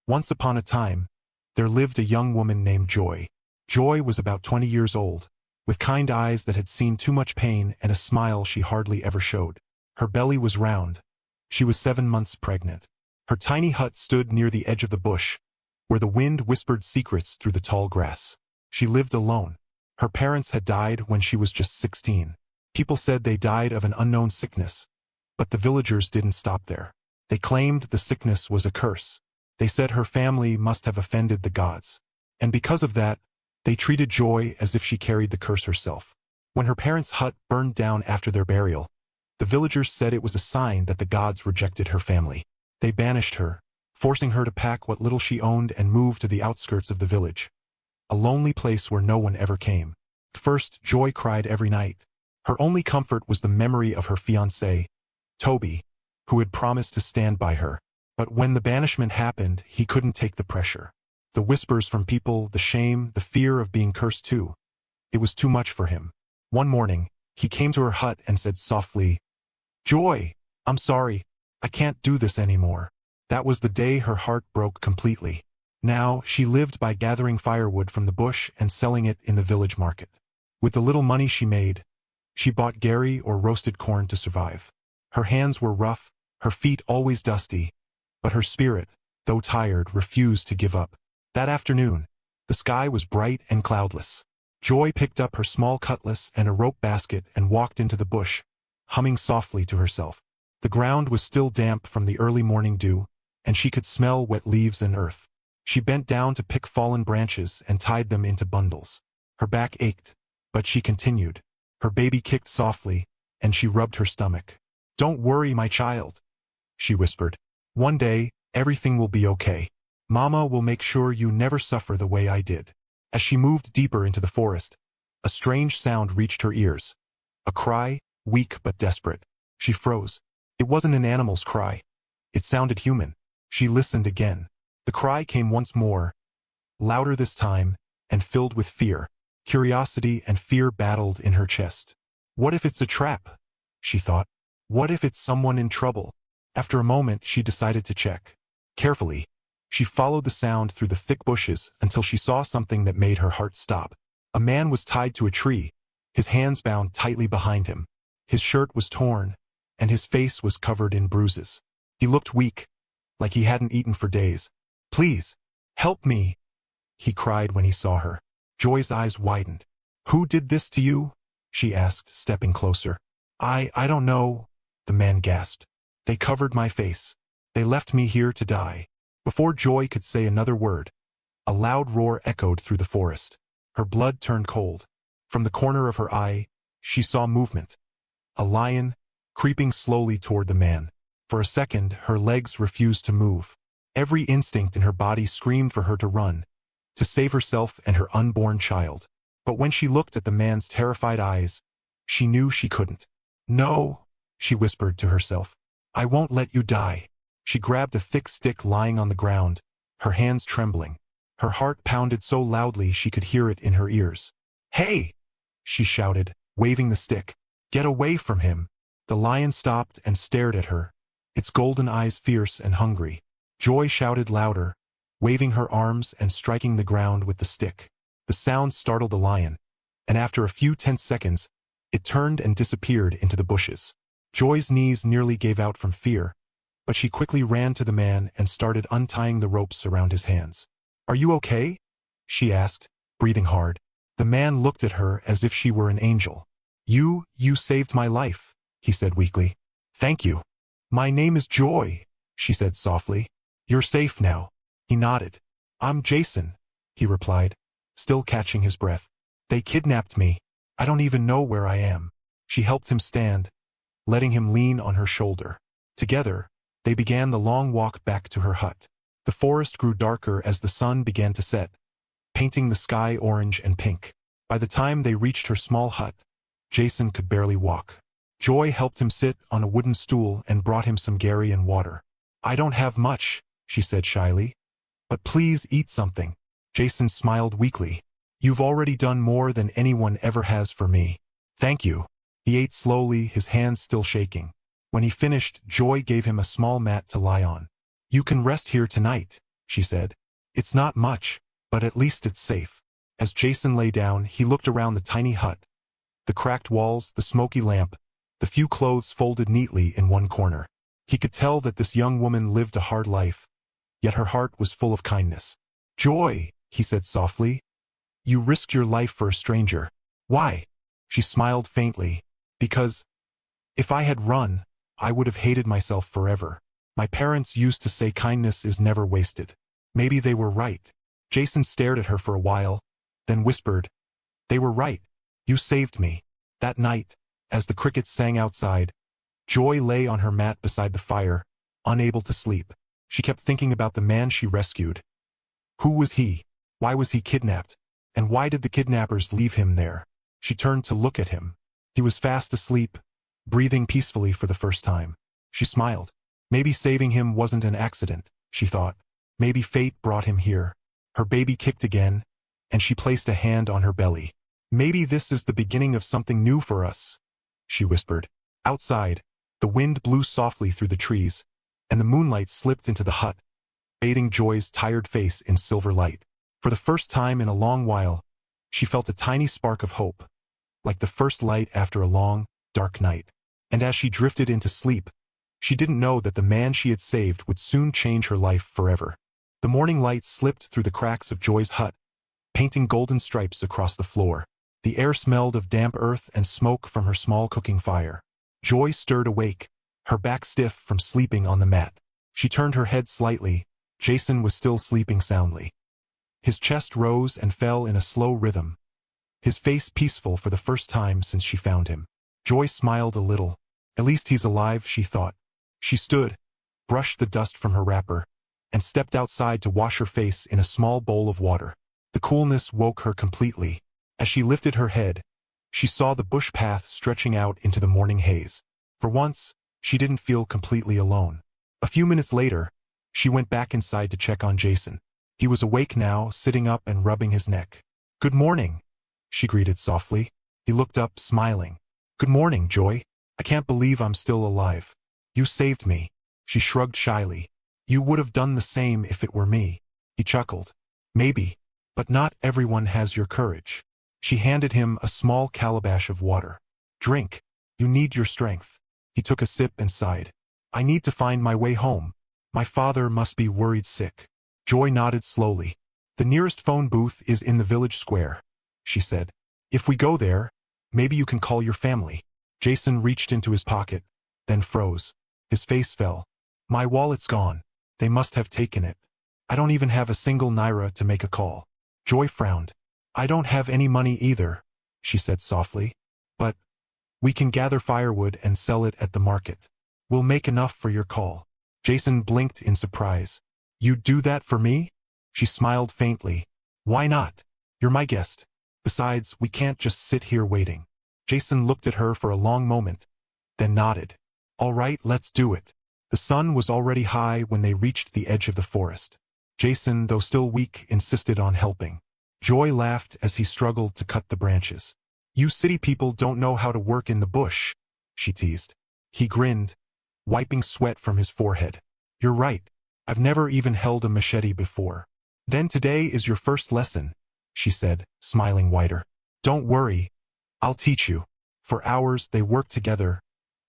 Once upon a time, there lived a young woman named Joy. Joy was about 20 years old, with kind eyes that had seen too much pain and a smile she hardly ever showed. Her belly was round. She was 7 months pregnant. Her tiny hut stood near the edge of the bush, where the wind whispered secrets through the tall grass. She lived alone. Her parents had died when she was just 16. People said they died of an unknown sickness, but the villagers didn't stop there. They claimed the sickness was a curse. They said her family must have offended the gods. And because of that, they treated Joy as if she carried the curse herself. When her parents' hut burned down after their burial, the villagers said it was a sign that the gods rejected her family. They banished her, forcing her to pack what little she owned and move to the outskirts of the village, a lonely place where no one ever came. First, Joy cried every night. Her only comfort was the memory of her fiancé, Toby, who had promised to stand by her. But when the banishment happened, he couldn't take the pressure. The whispers from people, the shame, the fear of being cursed too. It was too much for him. One morning, he came to her hut and said softly, "Joy, I'm sorry. I can't do this anymore." That was the day her heart broke completely. Now, she lived by gathering firewood from the bush and selling it in the village market. With the little money she made, she bought gari or roasted corn to survive. Her hands were rough, her feet always dusty, but her spirit, though tired, refused to give up. That afternoon, the sky was bright and cloudless. Joy picked up her small cutlass and a rope basket and walked into the bush, humming softly to herself. The ground was still damp from the early morning dew, and she could smell wet leaves and earth. She bent down to pick fallen branches and tied them into bundles. Her back ached, but she continued. Her baby kicked softly, and she rubbed her stomach. "Don't worry, my child," she whispered. "One day, everything will be okay. Mama will make sure you never suffer the way I did." As she moved deeper into the forest, a strange sound reached her ears. A cry, weak but desperate. She froze. It wasn't an animal's cry. It sounded human. She listened again. The cry came once more, louder this time, and filled with fear. Curiosity and fear battled in her chest. What if it's a trap? She thought. What if it's someone in trouble? After a moment, she decided to check. Carefully, she followed the sound through the thick bushes until she saw something that made her heart stop. A man was tied to a tree, his hands bound tightly behind him. His shirt was torn, and his face was covered in bruises. He looked weak, like he hadn't eaten for days. "Please, help me," he cried when he saw her. Joy's eyes widened. "Who did this to you?" she asked, stepping closer. I don't know," the man gasped. "They covered my face. They left me here to die." Before Joy could say another word, a loud roar echoed through the forest. Her blood turned cold. From the corner of her eye, she saw movement. A lion, creeping slowly toward the man. For a second, her legs refused to move. Every instinct in her body screamed for her to run, to save herself and her unborn child. But when she looked at the man's terrified eyes, she knew she couldn't. "No," she whispered to herself. "I won't let you die." She grabbed a thick stick lying on the ground, her hands trembling. Her heart pounded so loudly she could hear it in her ears. "Hey!" she shouted, waving the stick. "Get away from him." The lion stopped and stared at her, its golden eyes fierce and hungry. Joy shouted louder, waving her arms and striking the ground with the stick. The sound startled the lion, and after a few tense seconds, it turned and disappeared into the bushes. Joy's knees nearly gave out from fear, but she quickly ran to the man and started untying the ropes around his hands. "Are you okay?" she asked, breathing hard. The man looked at her as if she were an angel. You saved my life," he said weakly. "Thank you." "My name is Joy," she said softly. "You're safe now." He nodded. "I'm Jason," he replied, still catching his breath. "They kidnapped me. I don't even know where I am." She helped him stand, letting him lean on her shoulder. Together, they began the long walk back to her hut. The forest grew darker as the sun began to set, painting the sky orange and pink. By the time they reached her small hut, Jason could barely walk. Joy helped him sit on a wooden stool and brought him some gari and water. "I don't have much," she said shyly, "but please eat something." Jason smiled weakly. "You've already done more than anyone ever has for me." "Thank you." He ate slowly, his hands still shaking. When he finished, Joy gave him a small mat to lie on. "You can rest here tonight," she said. It's not much, but at least it's safe. As Jason lay down, he looked around the tiny hut. The cracked walls, the smoky lamp, the few clothes folded neatly in one corner. He could tell that this young woman lived a hard life, yet her heart was full of kindness. "Joy," he said softly, "you risked your life for a stranger. Why?" She smiled faintly. "Because if I had run, I would have hated myself forever. My parents used to say kindness is never wasted. Maybe they were right." Jason stared at her for a while, then whispered, "They were right. You saved me." That night, as the crickets sang outside, Joy lay on her mat beside the fire, unable to sleep. She kept thinking about the man she rescued. Who was he? Why was he kidnapped? And why did the kidnappers leave him there? She turned to look at him. He was fast asleep, breathing peacefully for the first time. She smiled. Maybe saving him wasn't an accident, she thought. Maybe fate brought him here. Her baby kicked again, and she placed a hand on her belly. "Maybe this is the beginning of something new for us," she whispered. Outside, the wind blew softly through the trees, and the moonlight slipped into the hut, bathing Joy's tired face in silver light. For the first time in a long while, she felt a tiny spark of hope, like the first light after a long, dark night. And as she drifted into sleep, she didn't know that the man she had saved would soon change her life forever. The morning light slipped through the cracks of Joy's hut, painting golden stripes across the floor. The air smelled of damp earth and smoke from her small cooking fire. Joy stirred awake, her back stiff from sleeping on the mat. She turned her head slightly. Jason was still sleeping soundly. His chest rose and fell in a slow rhythm, his face peaceful for the first time since she found him. Joy smiled a little. At least he's alive, she thought. She stood, brushed the dust from her wrapper, and stepped outside to wash her face in a small bowl of water. The coolness woke her completely. As she lifted her head, she saw the bush path stretching out into the morning haze. For once, she didn't feel completely alone. A few minutes later, she went back inside to check on Jason. He was awake now, sitting up and rubbing his neck. "Good morning," she greeted softly. He looked up, smiling. "Good morning, Joy. I can't believe I'm still alive. You saved me." She shrugged shyly. "You would have done the same if it were me." He chuckled. "Maybe, but not everyone has your courage." She handed him a small calabash of water. "Drink. You need your strength." He took a sip and sighed. "I need to find my way home. My father must be worried sick." Joy nodded slowly. "The nearest phone booth is in the village square," she said. "If we go there, maybe you can call your family." Jason reached into his pocket, then froze. His face fell. "My wallet's gone. They must have taken it. I don't even have a single naira to make a call." Joy frowned. "I don't have any money either," she said softly. "But we can gather firewood and sell it at the market. We'll make enough for your call." Jason blinked in surprise. "You'd do that for me?" She smiled faintly. "Why not? You're my guest. Besides, we can't just sit here waiting." Jason looked at her for a long moment, then nodded. "All right, let's do it." The sun was already high when they reached the edge of the forest. Jason, though still weak, insisted on helping. Joy laughed as he struggled to cut the branches. "You city people don't know how to work in the bush," she teased. He grinned, wiping sweat from his forehead. "You're right. I've never even held a machete before." "Then today is your first lesson," she said, smiling wider. "Don't worry. I'll teach you." For hours they worked together,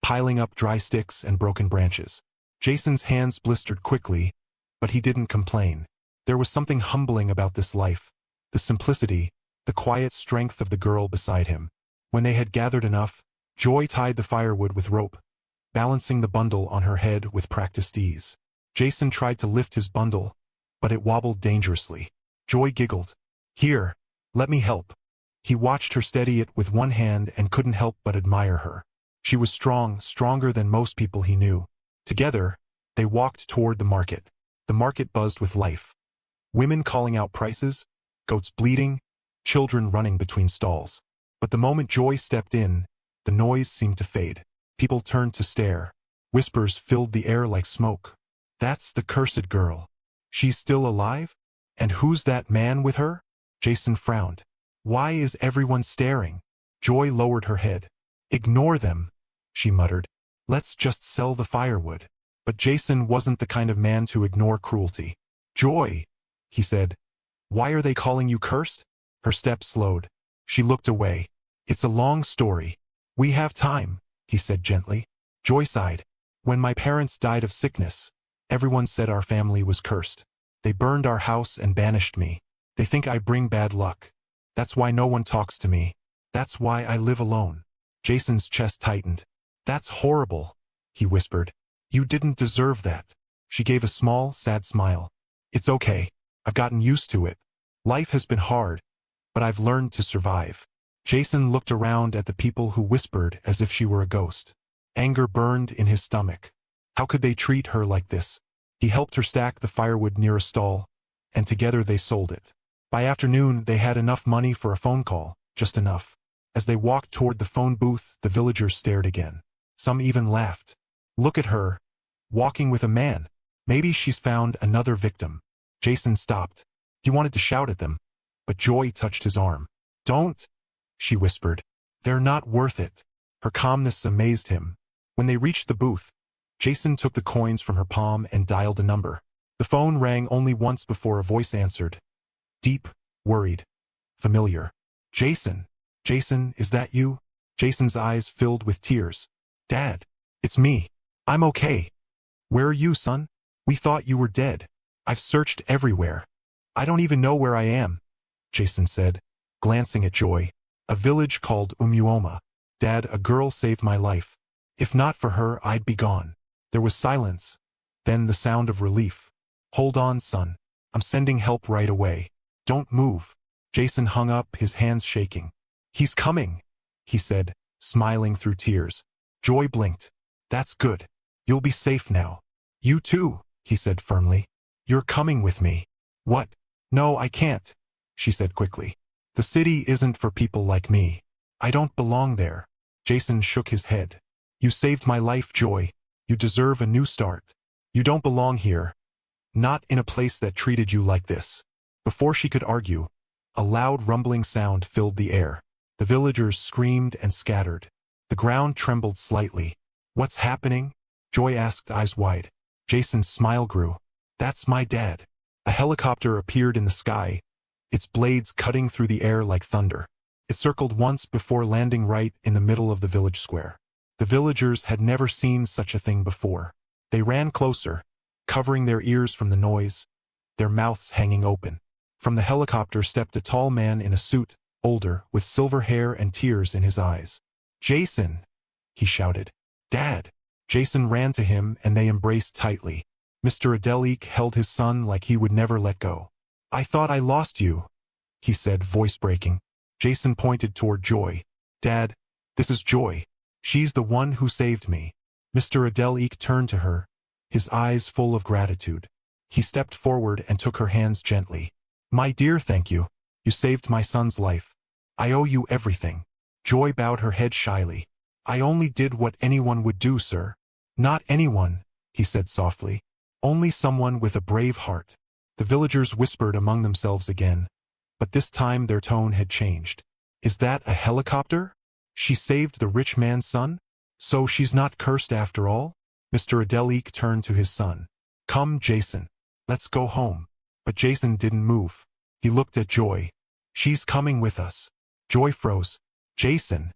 piling up dry sticks and broken branches. Jason's hands blistered quickly, but he didn't complain. There was something humbling about this life, the simplicity, the quiet strength of the girl beside him. When they had gathered enough, Joy tied the firewood with rope, balancing the bundle on her head with practiced ease. Jason tried to lift his bundle, but it wobbled dangerously. Joy giggled. "Here, let me help." He watched her steady it with one hand and couldn't help but admire her. She was strong, stronger than most people he knew. Together, they walked toward the market. The market buzzed with life. Women calling out prices, goats bleating, children running between stalls. But the moment Joy stepped in, the noise seemed to fade. People turned to stare. Whispers filled the air like smoke. "That's the cursed girl. She's still alive? And who's that man with her?" Jason frowned. "Why is everyone staring?" Joy lowered her head. "Ignore them," she muttered. "Let's just sell the firewood." But Jason wasn't the kind of man to ignore cruelty. Joy, he said. Why are they calling you cursed? Her steps slowed. She looked away. It's a long story. We have time, he said gently. Joy sighed. When my parents died of sickness, everyone said our family was cursed. They burned our house and banished me. They think I bring bad luck. That's why no one talks to me. That's why I live alone. Jason's chest tightened. That's horrible, he whispered. You didn't deserve that. She gave a small, sad smile. It's okay. I've gotten used to it. Life has been hard, but I've learned to survive. Jason looked around at the people who whispered as if she were a ghost. Anger burned in his stomach. How could they treat her like this? He helped her stack the firewood near a stall, and together they sold it. By afternoon, they had enough money for a phone call, just enough. As they walked toward the phone booth, the villagers stared again. Some even laughed. Look at her, walking with a man. Maybe she's found another victim. Jason stopped. He wanted to shout at them, but Joy touched his arm. Don't, she whispered. They're not worth it. Her calmness amazed him. When they reached the booth, Jason took the coins from her palm and dialed a number. The phone rang only once before a voice answered. Deep, worried, familiar. Jason, is that you? Jason's eyes filled with tears. Dad, it's me. I'm okay. Where are you, son? We thought you were dead. I've searched everywhere. I don't even know where I am, Jason said, glancing at Joy. A village called Umuoma. Dad, a girl saved my life. If not for her, I'd be gone. There was silence, then the sound of relief. Hold on, son. I'm sending help right away. Don't move. Jason hung up, his hands shaking. He's coming, he said, smiling through tears. Joy blinked. That's good. You'll be safe now. You too, he said firmly. You're coming with me. What? No, I can't, she said quickly. The city isn't for people like me. I don't belong there. Jason shook his head. You saved my life, Joy. You deserve a new start. You don't belong here. Not in a place that treated you like this. Before she could argue, a loud rumbling sound filled the air. The villagers screamed and scattered. The ground trembled slightly. What's happening? Joy asked, eyes wide. Jason's smile grew. That's my dad. A helicopter appeared in the sky, its blades cutting through the air like thunder. It circled once before landing right in the middle of the village square. The villagers had never seen such a thing before. They ran closer, covering their ears from the noise, their mouths hanging open. From the helicopter stepped a tall man in a suit, older, with silver hair and tears in his eyes. Jason, he shouted. Dad. Jason ran to him and they embraced tightly. Mr. Adelik held his son like he would never let go. I thought I lost you, he said, voice breaking. Jason pointed toward Joy. Dad, this is Joy. She's the one who saved me. Mr. Adelik turned to her, his eyes full of gratitude. He stepped forward and took her hands gently. My dear, thank you. You saved my son's life. I owe you everything. Joy bowed her head shyly. I only did what anyone would do, sir. Not anyone, he said softly. Only someone with a brave heart. The villagers whispered among themselves again, but this time their tone had changed. Is that a helicopter? She saved the rich man's son? So she's not cursed after all? Mr. Adelik turned to his son. Come, Jason. Let's go home. But Jason didn't move. He looked at Joy. She's coming with us. Joy froze. Jason.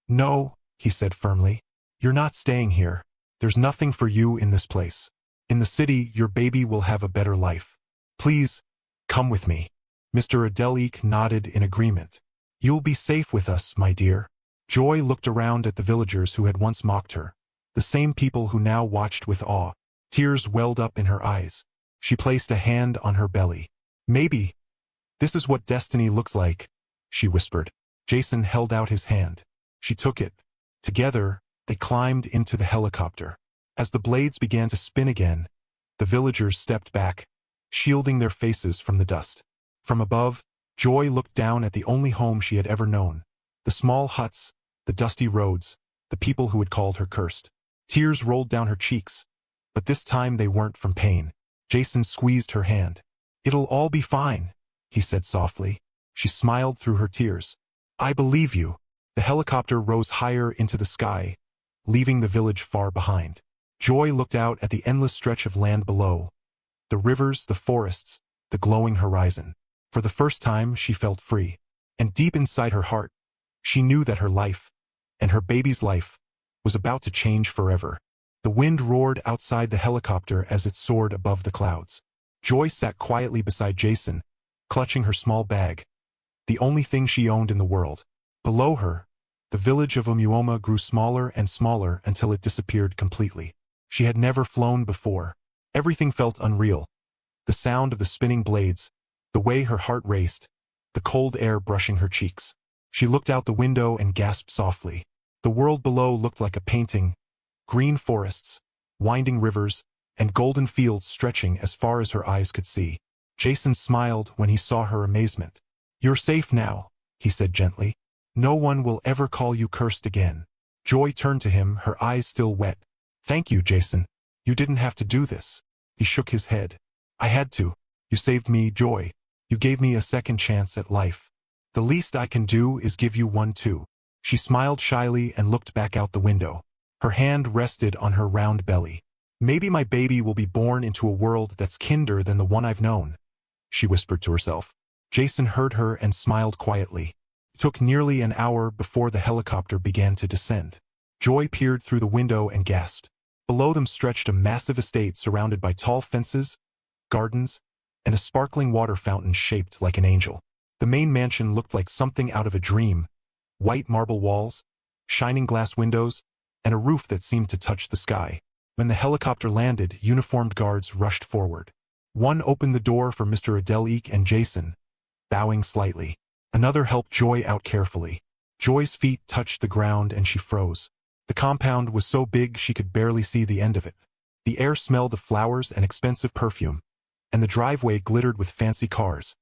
No, he said firmly. You're not staying here. There's nothing for you in this place. In the city, your baby will have a better life. Please, come with me. Mr. Adelik nodded in agreement. You'll be safe with us, my dear. Joy looked around at the villagers who had once mocked her, the same people who now watched with awe. Tears welled up in her eyes. She placed a hand on her belly. Maybe. This is what destiny looks like, she whispered. Jason held out his hand. She took it. Together, they climbed into the helicopter. As the blades began to spin again, the villagers stepped back, shielding their faces from the dust. From above, Joy looked down at the only home she had ever known. The small huts, the dusty roads, the people who had called her cursed. Tears rolled down her cheeks, but this time they weren't from pain. Jason squeezed her hand. It'll all be fine, he said softly. She smiled through her tears. I believe you. The helicopter rose higher into the sky, leaving the village far behind. Joy looked out at the endless stretch of land below, The rivers, the forests, the glowing horizon. For the first time, she felt free. And deep inside her heart, she knew that her life, and her baby's life, was about to change forever. The wind roared outside the helicopter as it soared above the clouds. Joy sat quietly beside Jason, clutching her small bag, the only thing she owned in the world. Below her, the village of Umuoma grew smaller and smaller until it disappeared completely. She had never flown before. Everything felt unreal. The sound of the spinning blades, the way her heart raced, the cold air brushing her cheeks. She looked out the window and gasped softly. The world below looked like a painting, green forests, winding rivers, and golden fields stretching as far as her eyes could see. Jason smiled when he saw her amazement. "You're safe now," he said gently. "No one will ever call you cursed again." Joy turned to him, her eyes still wet. "Thank you, Jason. You didn't have to do this." He shook his head. "I had to. You saved me, Joy. You gave me a second chance at life. The least I can do is give you one too." She smiled shyly and looked back out the window. Her hand rested on her round belly. "Maybe my baby will be born into a world that's kinder than the one I've known," she whispered to herself. Jason heard her and smiled quietly. It took nearly an hour before the helicopter began to descend. Joy peered through the window and gasped. Below them stretched a massive estate surrounded by tall fences, gardens, and a sparkling water fountain shaped like an angel. The main mansion looked like something out of a dream. White marble walls, shining glass windows, and a roof that seemed to touch the sky. When the helicopter landed, uniformed guards rushed forward. One opened the door for Mr. Adelik and Jason, bowing slightly. Another helped Joy out carefully. Joy's feet touched the ground and she froze. The compound was so big she could barely see the end of it. The air smelled of flowers and expensive perfume, and the driveway glittered with fancy cars.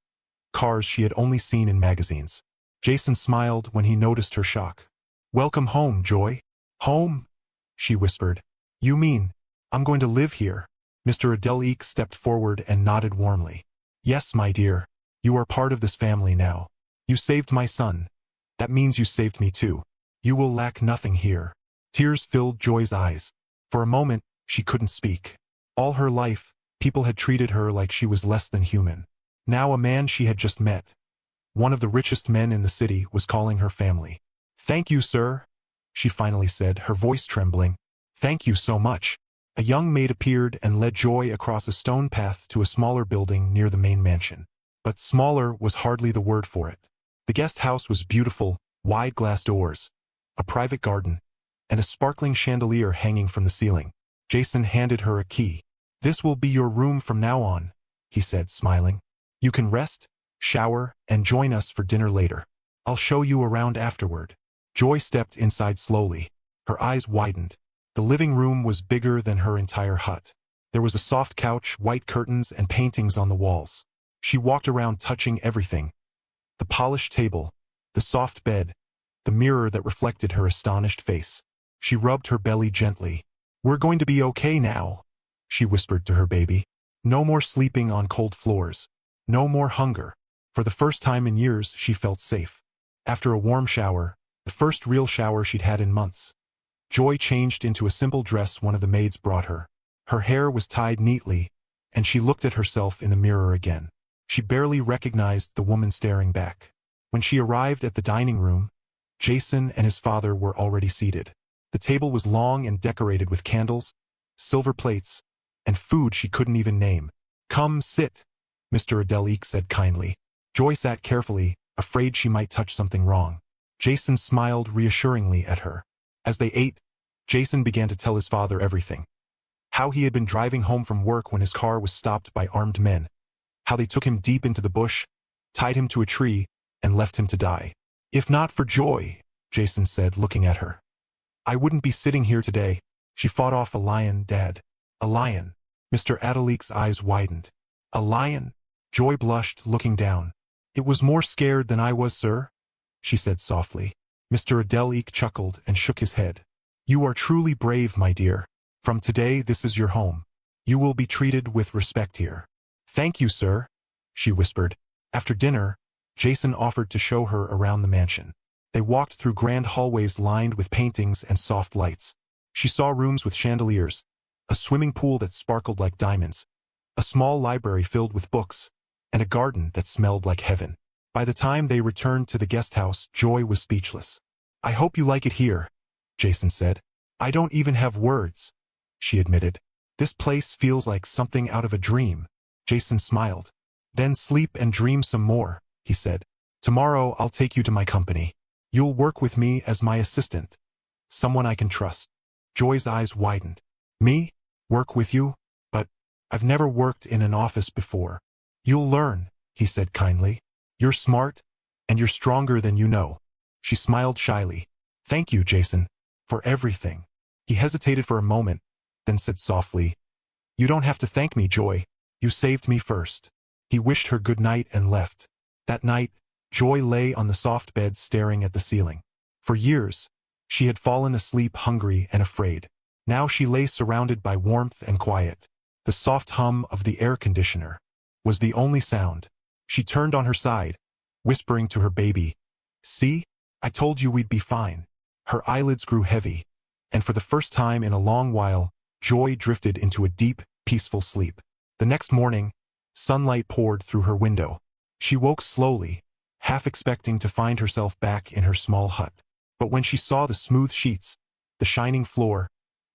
Cars she had only seen in magazines. Jason smiled when he noticed her shock. "Welcome home, Joy." "Home?" she whispered. "You mean, I'm going to live here?" Mr. Adelik stepped forward and nodded warmly. "Yes, my dear. You are part of this family now. You saved my son. That means you saved me too. You will lack nothing here." Tears filled Joy's eyes. For a moment, she couldn't speak. All her life, people had treated her like she was less than human. Now a man she had just met, one of the richest men in the city, was calling her family. "Thank you, sir," she finally said, her voice trembling. "Thank you so much." A young maid appeared and led Joy across a stone path to a smaller building near the main mansion. But smaller was hardly the word for it. The guest house was beautiful, wide glass doors, a private garden, and a sparkling chandelier hanging from the ceiling. Jason handed her a key. "This will be your room from now on," he said, smiling. "You can rest, shower, and join us for dinner later. I'll show you around afterward." Joy stepped inside slowly. Her eyes widened. The living room was bigger than her entire hut. There was a soft couch, white curtains, and paintings on the walls. She walked around touching everything. The polished table, the soft bed, the mirror that reflected her astonished face. She rubbed her belly gently. "We're going to be okay now," she whispered to her baby. "No more sleeping on cold floors. No more hunger." For the first time in years, she felt safe. After a warm shower, the first real shower she'd had in months, Joy changed into a simple dress one of the maids brought her. Her hair was tied neatly, and she looked at herself in the mirror again. She barely recognized the woman staring back. When she arrived at the dining room, Jason and his father were already seated. The table was long and decorated with candles, silver plates, and food she couldn't even name. "Come, sit," Mr. Adelik said kindly. Joy sat carefully, afraid she might touch something wrong. Jason smiled reassuringly at her. As they ate, Jason began to tell his father everything. How he had been driving home from work when his car was stopped by armed men. How they took him deep into the bush, tied him to a tree, and left him to die. "If not for Joy," Jason said, looking at her, "I wouldn't be sitting here today. She fought off a lion, Dad." "A lion?" Mr. Adelik's eyes widened. "A lion?" Joy blushed, looking down. "It was more scared than I was, sir," she said softly. Mr. Adelik chuckled and shook his head. "You are truly brave, my dear. From today, this is your home. You will be treated with respect here." "Thank you, sir," she whispered. After dinner, Jason offered to show her around the mansion. They walked through grand hallways lined with paintings and soft lights. She saw rooms with chandeliers, a swimming pool that sparkled like diamonds, a small library filled with books, and a garden that smelled like heaven. By the time they returned to the guest house, Joy was speechless. "I hope you like it here," Jason said. "I don't even have words," she admitted. "This place feels like something out of a dream." Jason smiled. "Then sleep and dream some more," he said. "Tomorrow I'll take you to my company. You'll work with me as my assistant. Someone I can trust." Joy's eyes widened. "Me? Work with you? But I've never worked in an office before." "You'll learn," he said kindly. "You're smart, and you're stronger than you know." She smiled shyly. "Thank you, Jason, for everything." He hesitated for a moment, then said softly, "You don't have to thank me, Joy. You saved me first." He wished her good night and left. That night, Joy lay on the soft bed staring at the ceiling. For years, she had fallen asleep hungry and afraid. Now she lay surrounded by warmth and quiet. The soft hum of the air conditioner was the only sound. She turned on her side, whispering to her baby, "See? I told you we'd be fine." Her eyelids grew heavy, and for the first time in a long while, Joy drifted into a deep, peaceful sleep. The next morning, sunlight poured through her window. She woke slowly, half expecting to find herself back in her small hut. But when she saw the smooth sheets, the shining floor,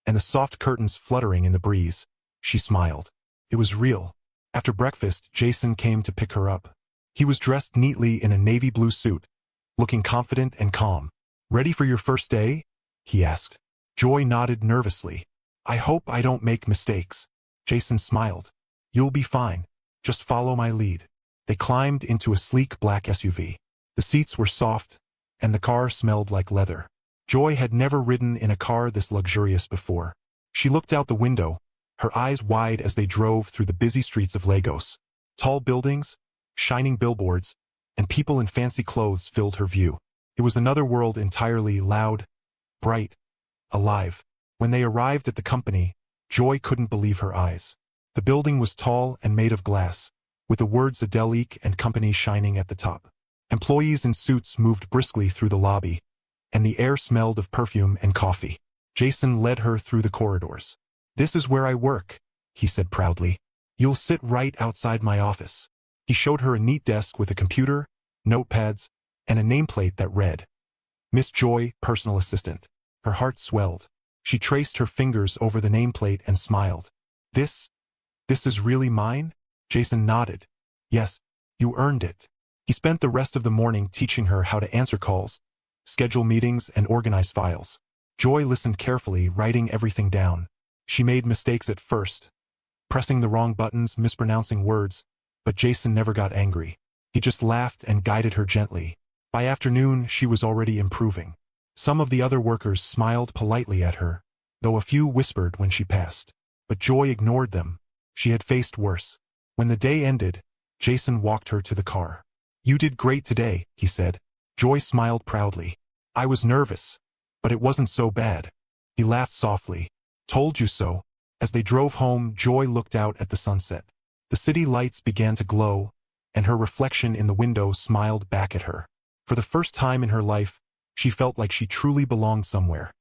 and the soft curtains fluttering in the breeze, she smiled. It was real. After breakfast, Jason came to pick her up. He was dressed neatly in a navy blue suit, looking confident and calm. "Ready for your first day?" he asked. Joy nodded nervously. "I hope I don't make mistakes." Jason smiled. "You'll be fine. Just follow my lead." They climbed into a sleek black SUV. The seats were soft, and the car smelled like leather. Joy had never ridden in a car this luxurious before. She looked out the window, her eyes wide as they drove through the busy streets of Lagos. Tall buildings, shining billboards, and people in fancy clothes filled her view. It was another world entirely, loud, bright, alive. When they arrived at the company, Joy couldn't believe her eyes. The building was tall and made of glass, with the words Adelique and Company shining at the top. Employees in suits moved briskly through the lobby, and the air smelled of perfume and coffee. Jason led her through the corridors. "This is where I work," he said proudly. "You'll sit right outside my office." He showed her a neat desk with a computer, notepads, and a nameplate that read, "Miss Joy, personal assistant." Her heart swelled. She traced her fingers over the nameplate and smiled. This is really mine?" Jason nodded. "Yes, you earned it." He spent the rest of the morning teaching her how to answer calls, schedule meetings, and organize files. Joy listened carefully, writing everything down. She made mistakes at first, pressing the wrong buttons, mispronouncing words, but Jason never got angry. He just laughed and guided her gently. By afternoon, she was already improving. Some of the other workers smiled politely at her, though a few whispered when she passed. But Joy ignored them. She had faced worse. When the day ended, Jason walked her to the car. "You did great today," he said. Joy smiled proudly. "I was nervous, but it wasn't so bad." He laughed softly. "Told you so." As they drove home, Joy looked out at the sunset. The city lights began to glow, and her reflection in the window smiled back at her. For the first time in her life, she felt like she truly belonged somewhere.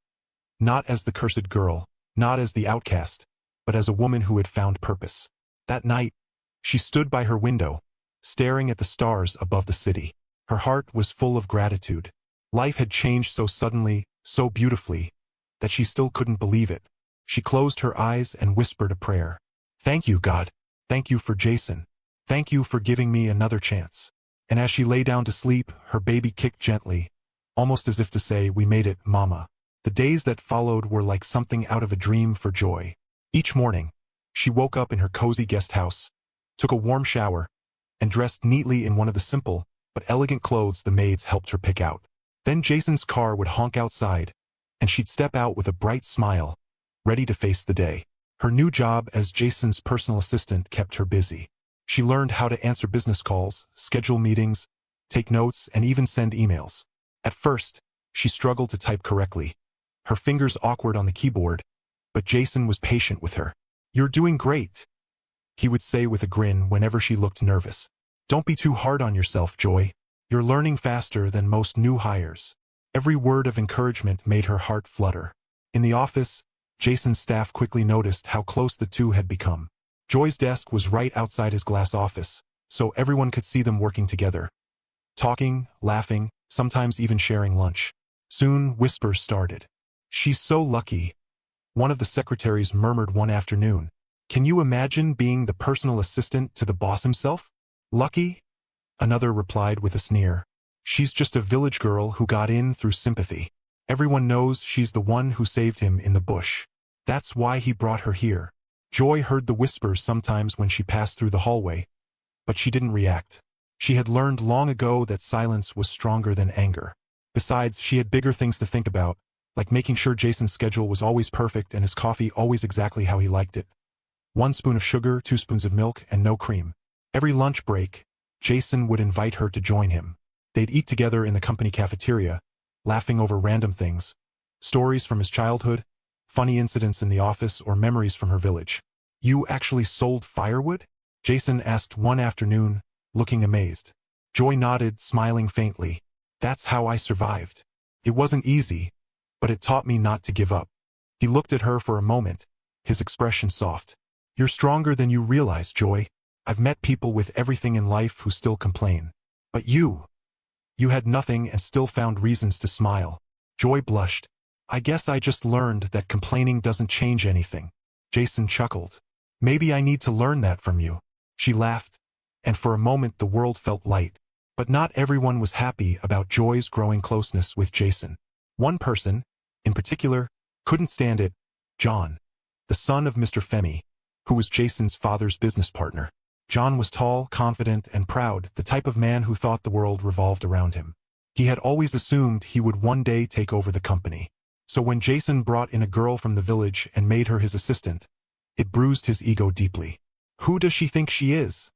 Not as the cursed girl, not as the outcast, but as a woman who had found purpose. That night, she stood by her window, staring at the stars above the city. Her heart was full of gratitude. Life had changed so suddenly, so beautifully, that she still couldn't believe it. She closed her eyes and whispered a prayer. "Thank you, God. Thank you for Jason. Thank you for giving me another chance." And as she lay down to sleep, her baby kicked gently, almost as if to say, "We made it, Mama." The days that followed were like something out of a dream for Joy. Each morning, she woke up in her cozy guest house, took a warm shower, and dressed neatly in one of the simple but elegant clothes the maids helped her pick out. Then Jason's car would honk outside, and she'd step out with a bright smile, ready to face the day. Her new job as Jason's personal assistant kept her busy. She learned how to answer business calls, schedule meetings, take notes, and even send emails. At first, she struggled to type correctly, her fingers awkward on the keyboard, but Jason was patient with her. "You're doing great," he would say with a grin whenever she looked nervous. "Don't be too hard on yourself, Joy. You're learning faster than most new hires." Every word of encouragement made her heart flutter. In the office, Jason's staff quickly noticed how close the two had become. Joy's desk was right outside his glass office, so everyone could see them working together. Talking, laughing, sometimes even sharing lunch. Soon, whispers started. "She's so lucky," one of the secretaries murmured one afternoon. "Can you imagine being the personal assistant to the boss himself?" "Lucky?" another replied with a sneer. "She's just a village girl who got in through sympathy. Everyone knows she's the one who saved him in the bush. That's why he brought her here." Joy heard the whispers sometimes when she passed through the hallway, but she didn't react. She had learned long ago that silence was stronger than anger. Besides, she had bigger things to think about, like making sure Jason's schedule was always perfect and his coffee always exactly how he liked it. 1 spoon of sugar, 2 spoons of milk, and no cream. Every lunch break, Jason would invite her to join him. They'd eat together in the company cafeteria, laughing over random things, stories from his childhood, funny incidents in the office, or memories from her village. "You actually sold firewood?" Jason asked one afternoon, looking amazed. Joy nodded, smiling faintly. "That's how I survived. It wasn't easy, but it taught me not to give up." He looked at her for a moment, his expression soft. "You're stronger than you realize, Joy. I've met people with everything in life who still complain. But you had nothing and still found reasons to smile." Joy blushed. "I guess I just learned that complaining doesn't change anything." Jason chuckled. "Maybe I need to learn that from you." She laughed, and for a moment the world felt light. But not everyone was happy about Joy's growing closeness with Jason. One person, in particular, couldn't stand it: John, the son of Mr. Femi, who was Jason's father's business partner. John was tall, confident, and proud, the type of man who thought the world revolved around him. He had always assumed he would one day take over the company. So when Jason brought in a girl from the village and made her his assistant, it bruised his ego deeply. "Who does she think she is?"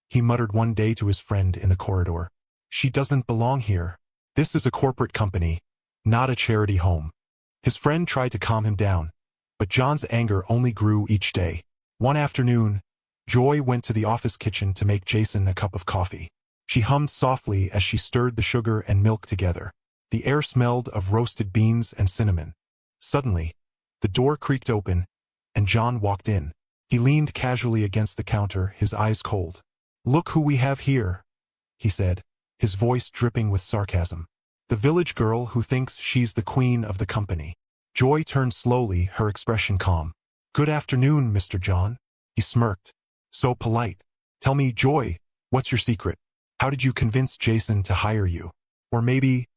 he muttered one day to his friend in the corridor. "She doesn't belong here. This is a corporate company, not a charity home." His friend tried to calm him down, but John's anger only grew each day. One afternoon, Joy went to the office kitchen to make Jason a cup of coffee. She hummed softly as she stirred the sugar and milk together. The air smelled of roasted beans and cinnamon. Suddenly, the door creaked open, and John walked in. He leaned casually against the counter, his eyes cold. "Look who we have here," he said, his voice dripping with sarcasm. "The village girl who thinks she's the queen of the company." Joy turned slowly, her expression calm. "Good afternoon, Mr. John." He smirked. "So polite. Tell me, Joy, what's your secret? How did you convince Jason to hire you? Or maybe—"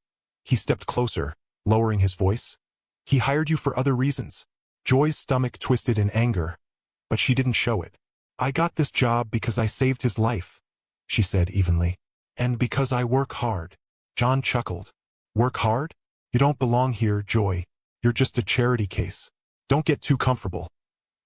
He stepped closer, lowering his voice. "He hired you for other reasons." Joy's stomach twisted in anger, but she didn't show it. "I got this job because I saved his life," she said evenly. "And because I work hard." John chuckled. "Work hard? You don't belong here, Joy. You're just a charity case. Don't get too comfortable.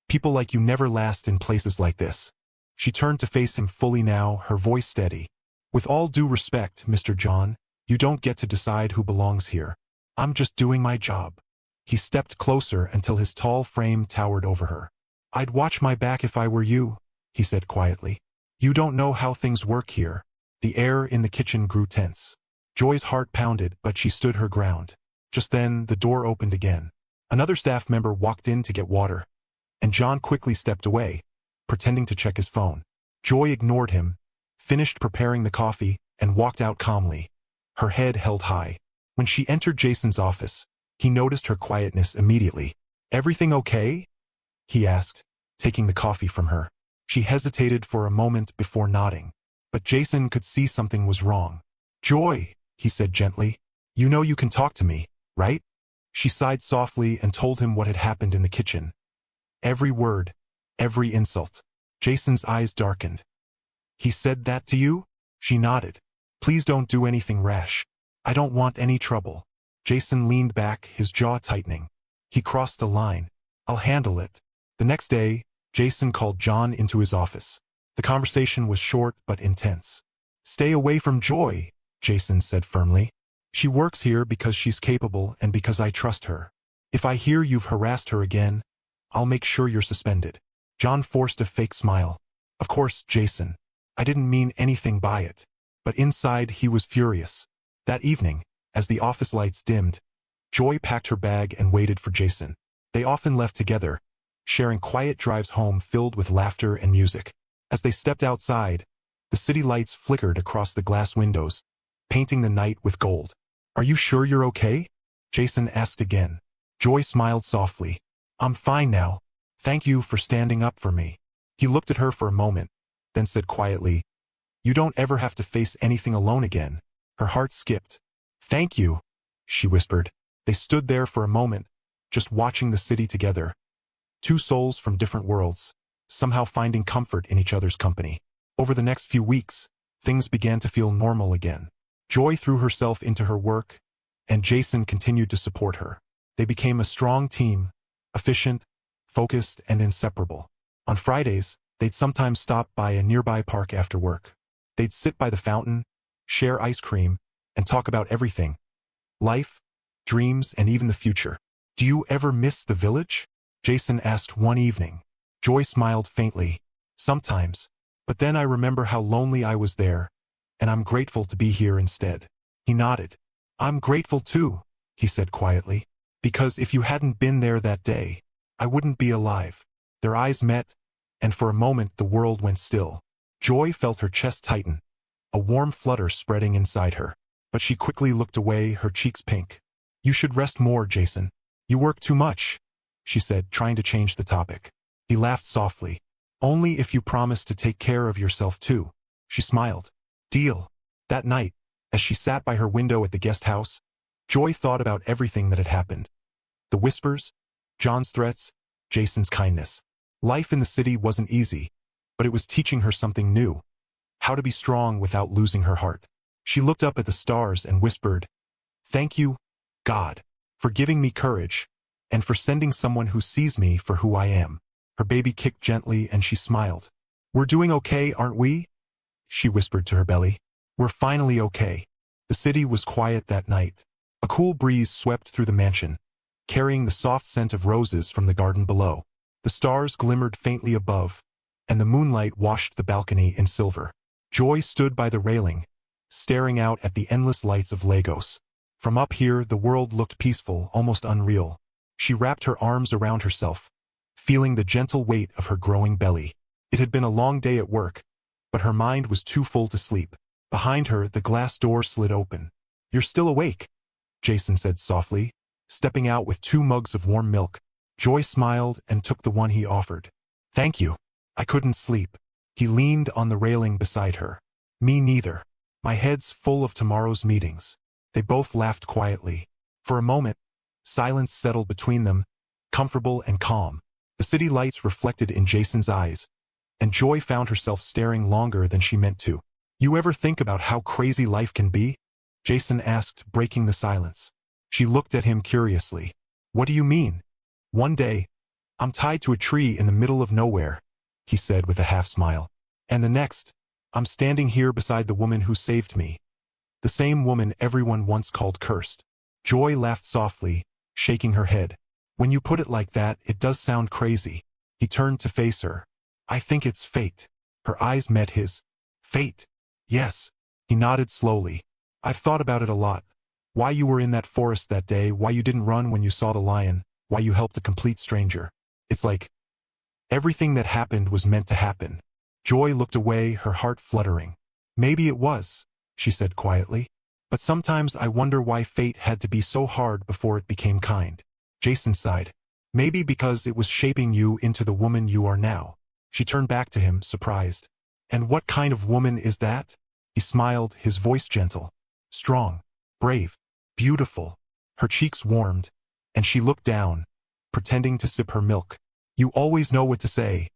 People like you never last in places like this." She turned to face him fully now, her voice steady. "With all due respect, Mr. John, you don't get to decide who belongs here. I'm just doing my job." He stepped closer until his tall frame towered over her. "I'd watch my back if I were you," he said quietly. "You don't know how things work here." The air in the kitchen grew tense. Joy's heart pounded, but she stood her ground. Just then, the door opened again. Another staff member walked in to get water, and John quickly stepped away, pretending to check his phone. Joy ignored him, finished preparing the coffee, and walked out calmly, her head held high. When she entered Jason's office, he noticed her quietness immediately. "Everything okay?" he asked, taking the coffee from her. She hesitated for a moment before nodding, but Jason could see something was wrong. "Joy," he said gently, "you know you can talk to me, right?" She sighed softly and told him what had happened in the kitchen. Every word, every insult. Jason's eyes darkened. "He said that to you?" She nodded. "Please don't do anything rash. I don't want any trouble." Jason leaned back, his jaw tightening. He crossed a line. "I'll handle it." The next day, Jason called John into his office. The conversation was short but intense. "Stay away from Joy," Jason said firmly. "She works here because she's capable and because I trust her. If I hear you've harassed her again, I'll make sure you're suspended." John forced a fake smile. "Of course, Jason. I didn't mean anything by it." But inside he was furious. That evening, as the office lights dimmed, Joy packed her bag and waited for Jason. They often left together, sharing quiet drives home filled with laughter and music. As they stepped outside, the city lights flickered across the glass windows, painting the night with gold. "Are you sure you're okay?" Jason asked again. Joy smiled softly. "I'm fine now. Thank you for standing up for me." He looked at her for a moment, then said quietly, "You don't ever have to face anything alone again." Her heart skipped. "Thank you," she whispered. They stood there for a moment, just watching the city together. Two souls from different worlds, somehow finding comfort in each other's company. Over the next few weeks, things began to feel normal again. Joy threw herself into her work, and Jason continued to support her. They became a strong team, efficient, focused, and inseparable. On Fridays, they'd sometimes stop by a nearby park after work. They'd sit by the fountain, share ice cream, and talk about everything: life, dreams, and even the future. "Do you ever miss the village?" Jason asked one evening. Joy smiled faintly. "Sometimes. But then I remember how lonely I was there, and I'm grateful to be here instead." He nodded. "I'm grateful too," he said quietly. "Because if you hadn't been there that day, I wouldn't be alive." Their eyes met, and for a moment the world went still. Joy felt her chest tighten, a warm flutter spreading inside her. But she quickly looked away, her cheeks pink. "You should rest more, Jason. You work too much," she said, trying to change the topic. He laughed softly. "Only if you promise to take care of yourself too." She smiled. "Deal." That night, as she sat by her window at the guest house, Joy thought about everything that had happened. The whispers, John's threats, Jason's kindness. Life in the city wasn't easy, but it was teaching her something new: how to be strong without losing her heart. She looked up at the stars and whispered, "Thank you, God, for giving me courage, and for sending someone who sees me for who I am." Her baby kicked gently and she smiled. "We're doing okay, aren't we?" she whispered to her belly. "We're finally okay." The city was quiet that night. A cool breeze swept through the mansion, carrying the soft scent of roses from the garden below. The stars glimmered faintly above, and the moonlight washed the balcony in silver. Joy stood by the railing, staring out at the endless lights of Lagos. From up here, the world looked peaceful, almost unreal. She wrapped her arms around herself, feeling the gentle weight of her growing belly. It had been a long day at work, but her mind was too full to sleep. Behind her, the glass door slid open. "You're still awake," Jason said softly, stepping out with 2 mugs of warm milk. Joy smiled and took the one he offered. "Thank you. I couldn't sleep." He leaned on the railing beside her. "Me neither. My head's full of tomorrow's meetings." They both laughed quietly. For a moment, silence settled between them, comfortable and calm. The city lights reflected in Jason's eyes, and Joy found herself staring longer than she meant to. "You ever think about how crazy life can be?" Jason asked, breaking the silence. She looked at him curiously. "What do you mean?" "One day, I'm tied to a tree in the middle of nowhere," he said with a half-smile. "And the next, I'm standing here beside the woman who saved me. The same woman everyone once called cursed." Joy laughed softly, shaking her head. "When you put it like that, it does sound crazy." He turned to face her. "I think it's fate." Her eyes met his. "Fate? Yes." He nodded slowly. "I've thought about it a lot. Why you were in that forest that day, why you didn't run when you saw the lion, why you helped a complete stranger. It's like everything that happened was meant to happen." Joy looked away, her heart fluttering. "Maybe it was," she said quietly. "But sometimes I wonder why fate had to be so hard before it became kind." Jason sighed. "Maybe because it was shaping you into the woman you are now." She turned back to him, surprised. "And what kind of woman is that?" He smiled, his voice gentle. "Strong, brave, beautiful." Her cheeks warmed, and she looked down, pretending to sip her milk. "You always know what to say,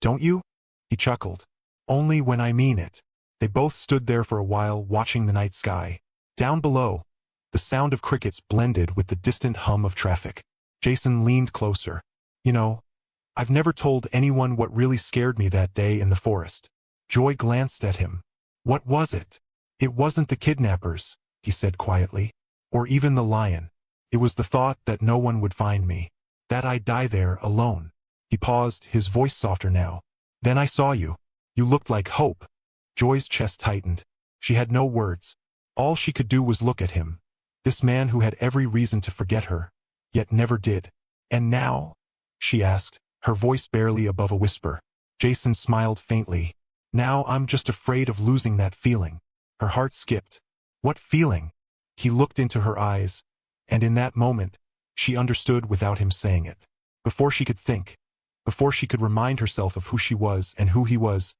don't you?" He chuckled. "Only when I mean it." They both stood there for a while, watching the night sky. Down below, the sound of crickets blended with the distant hum of traffic. Jason leaned closer. "You know, I've never told anyone what really scared me that day in the forest." Joy glanced at him. "What was it?" "It wasn't the kidnappers," he said quietly, "or even the lion. It was the thought that no one would find me, that I'd die there alone." He paused, his voice softer now. "Then I saw you. You looked like hope." Joy's chest tightened. She had no words. All she could do was look at him, this man who had every reason to forget her, yet never did. "And now?" she asked, her voice barely above a whisper. Jason smiled faintly. Now I'm just afraid of losing that feeling. Her heart skipped. What feeling? He looked into her eyes, and in that moment, she understood without him saying it. Before she could think, before she could remind herself of who she was and who he was,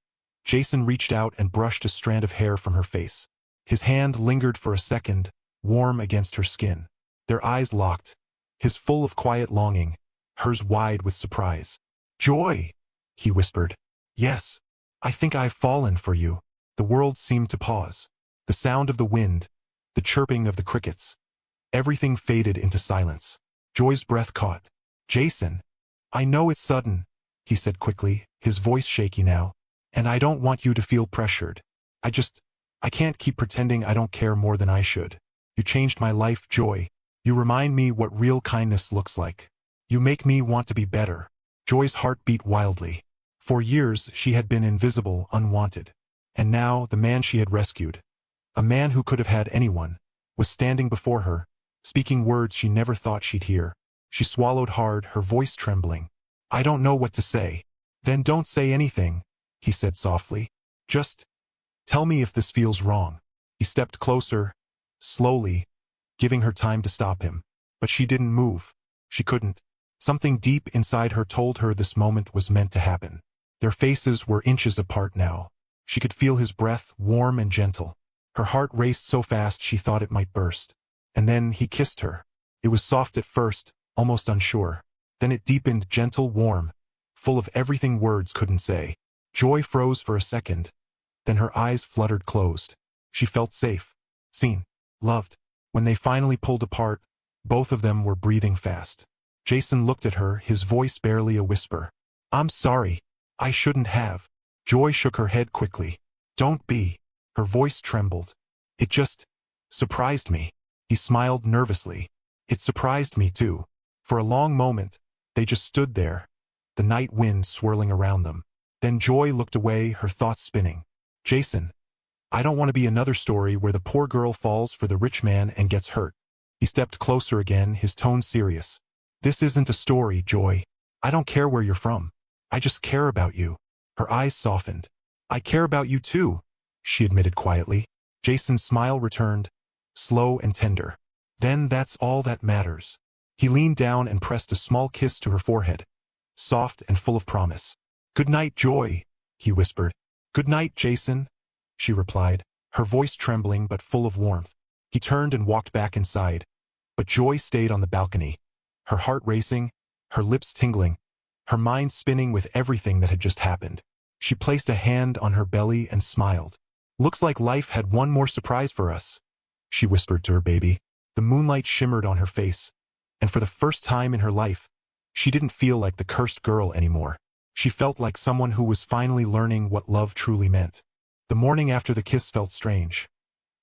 Jason reached out and brushed a strand of hair from her face. His hand lingered for a second, warm against her skin. Their eyes locked, his full of quiet longing, hers wide with surprise. Joy, he whispered. Yes, I think I've fallen for you. The world seemed to pause. The sound of the wind, the chirping of the crickets. Everything faded into silence. Joy's breath caught. Jason, I know it's sudden, he said quickly, his voice shaky now. And I don't want you to feel pressured. I can't keep pretending I don't care more than I should. You changed my life, Joy. You remind me what real kindness looks like. You make me want to be better. Joy's heart beat wildly. For years, she had been invisible, unwanted. And now, the man she had rescued, a man who could have had anyone, was standing before her, speaking words she never thought she'd hear. She swallowed hard, her voice trembling. I don't know what to say. Then don't say anything, he said softly. Just tell me if this feels wrong. He stepped closer, slowly, giving her time to stop him. But she didn't move. She couldn't. Something deep inside her told her this moment was meant to happen. Their faces were inches apart now. She could feel his breath, warm and gentle. Her heart raced so fast she thought it might burst. And then he kissed her. It was soft at first, almost unsure. Then it deepened, gentle, warm, full of everything words couldn't say. Joy froze for a second. Then her eyes fluttered closed. She felt safe, seen, loved. When they finally pulled apart, both of them were breathing fast. Jason looked at her, his voice barely a whisper. I'm sorry. I shouldn't have. Joy shook her head quickly. Don't be. Her voice trembled. It just surprised me. He smiled nervously. It surprised me too. For a long moment, they just stood there, the night wind swirling around them. Then Joy looked away, her thoughts spinning. Jason, I don't want to be another story where the poor girl falls for the rich man and gets hurt. He stepped closer again, his tone serious. This isn't a story, Joy. I don't care where you're from. I just care about you. Her eyes softened. I care about you too, she admitted quietly. Jason's smile returned, slow and tender. Then that's all that matters. He leaned down and pressed a small kiss to her forehead, soft and full of promise. Good night, Joy, he whispered. Good night, Jason, she replied, her voice trembling but full of warmth. He turned and walked back inside, but Joy stayed on the balcony, her heart racing, her lips tingling, her mind spinning with everything that had just happened. She placed a hand on her belly and smiled. Looks like life had one more surprise for us, she whispered to her baby. The moonlight shimmered on her face, and for the first time in her life, she didn't feel like the cursed girl anymore. She felt like someone who was finally learning what love truly meant. The morning after the kiss felt strange.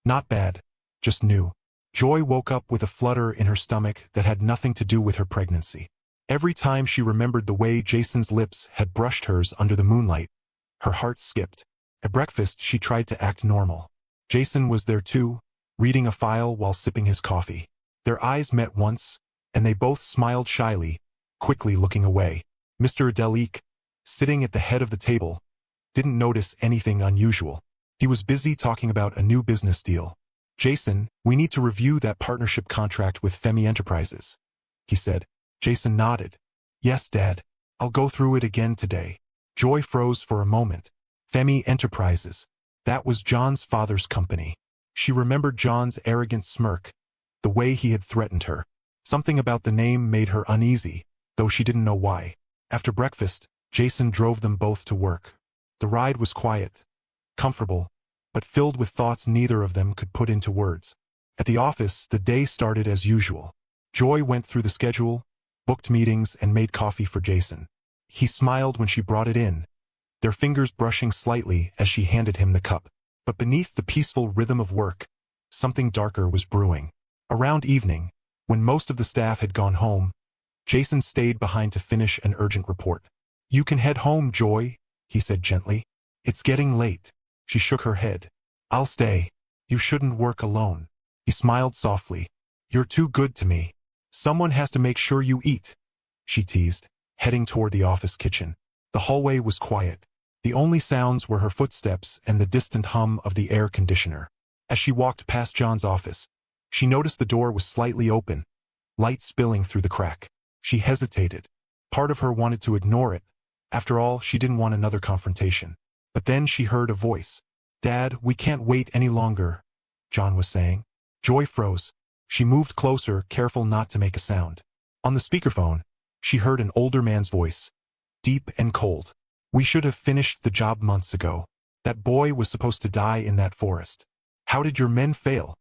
Not bad, just new. Joy woke up with a flutter in her stomach that had nothing to do with her pregnancy. Every time she remembered the way Jason's lips had brushed hers under the moonlight, her heart skipped. At breakfast, she tried to act normal. Jason was there too, reading a file while sipping his coffee. Their eyes met once, and they both smiled shyly, quickly looking away. Mr. Adelique, sitting at the head of the table, didn't notice anything unusual. He was busy talking about a new business deal. Jason, we need to review that partnership contract with Femi Enterprises, he said. Jason nodded. Yes, Dad. I'll go through it again today. Joy froze for a moment. Femi Enterprises. That was John's father's company. She remembered John's arrogant smirk, the way he had threatened her. Something about the name made her uneasy, though she didn't know why. After breakfast, Jason drove them both to work. The ride was quiet, comfortable, but filled with thoughts neither of them could put into words. At the office, the day started as usual. Joy went through the schedule, booked meetings, and made coffee for Jason. He smiled when she brought it in, their fingers brushing slightly as she handed him the cup. But beneath the peaceful rhythm of work, something darker was brewing. Around evening, when most of the staff had gone home, Jason stayed behind to finish an urgent report. You can head home, Joy, he said gently. It's getting late. She shook her head. I'll stay. You shouldn't work alone. He smiled softly. You're too good to me. Someone has to make sure you eat, she teased. heading toward the office kitchen. The hallway was quiet. The only sounds were her footsteps and the distant hum of the air conditioner. As she walked past John's office, she noticed the door was slightly open, light spilling through the crack. She hesitated. Part of her wanted to ignore it. After all, she didn't want another confrontation. But then she heard a voice. "Dad, we can't wait any longer," John was saying. Joy froze. She moved closer, careful not to make a sound. On the speakerphone, she heard an older man's voice, deep and cold. "We should have finished the job months ago. That boy was supposed to die in that forest. How did your men fail?"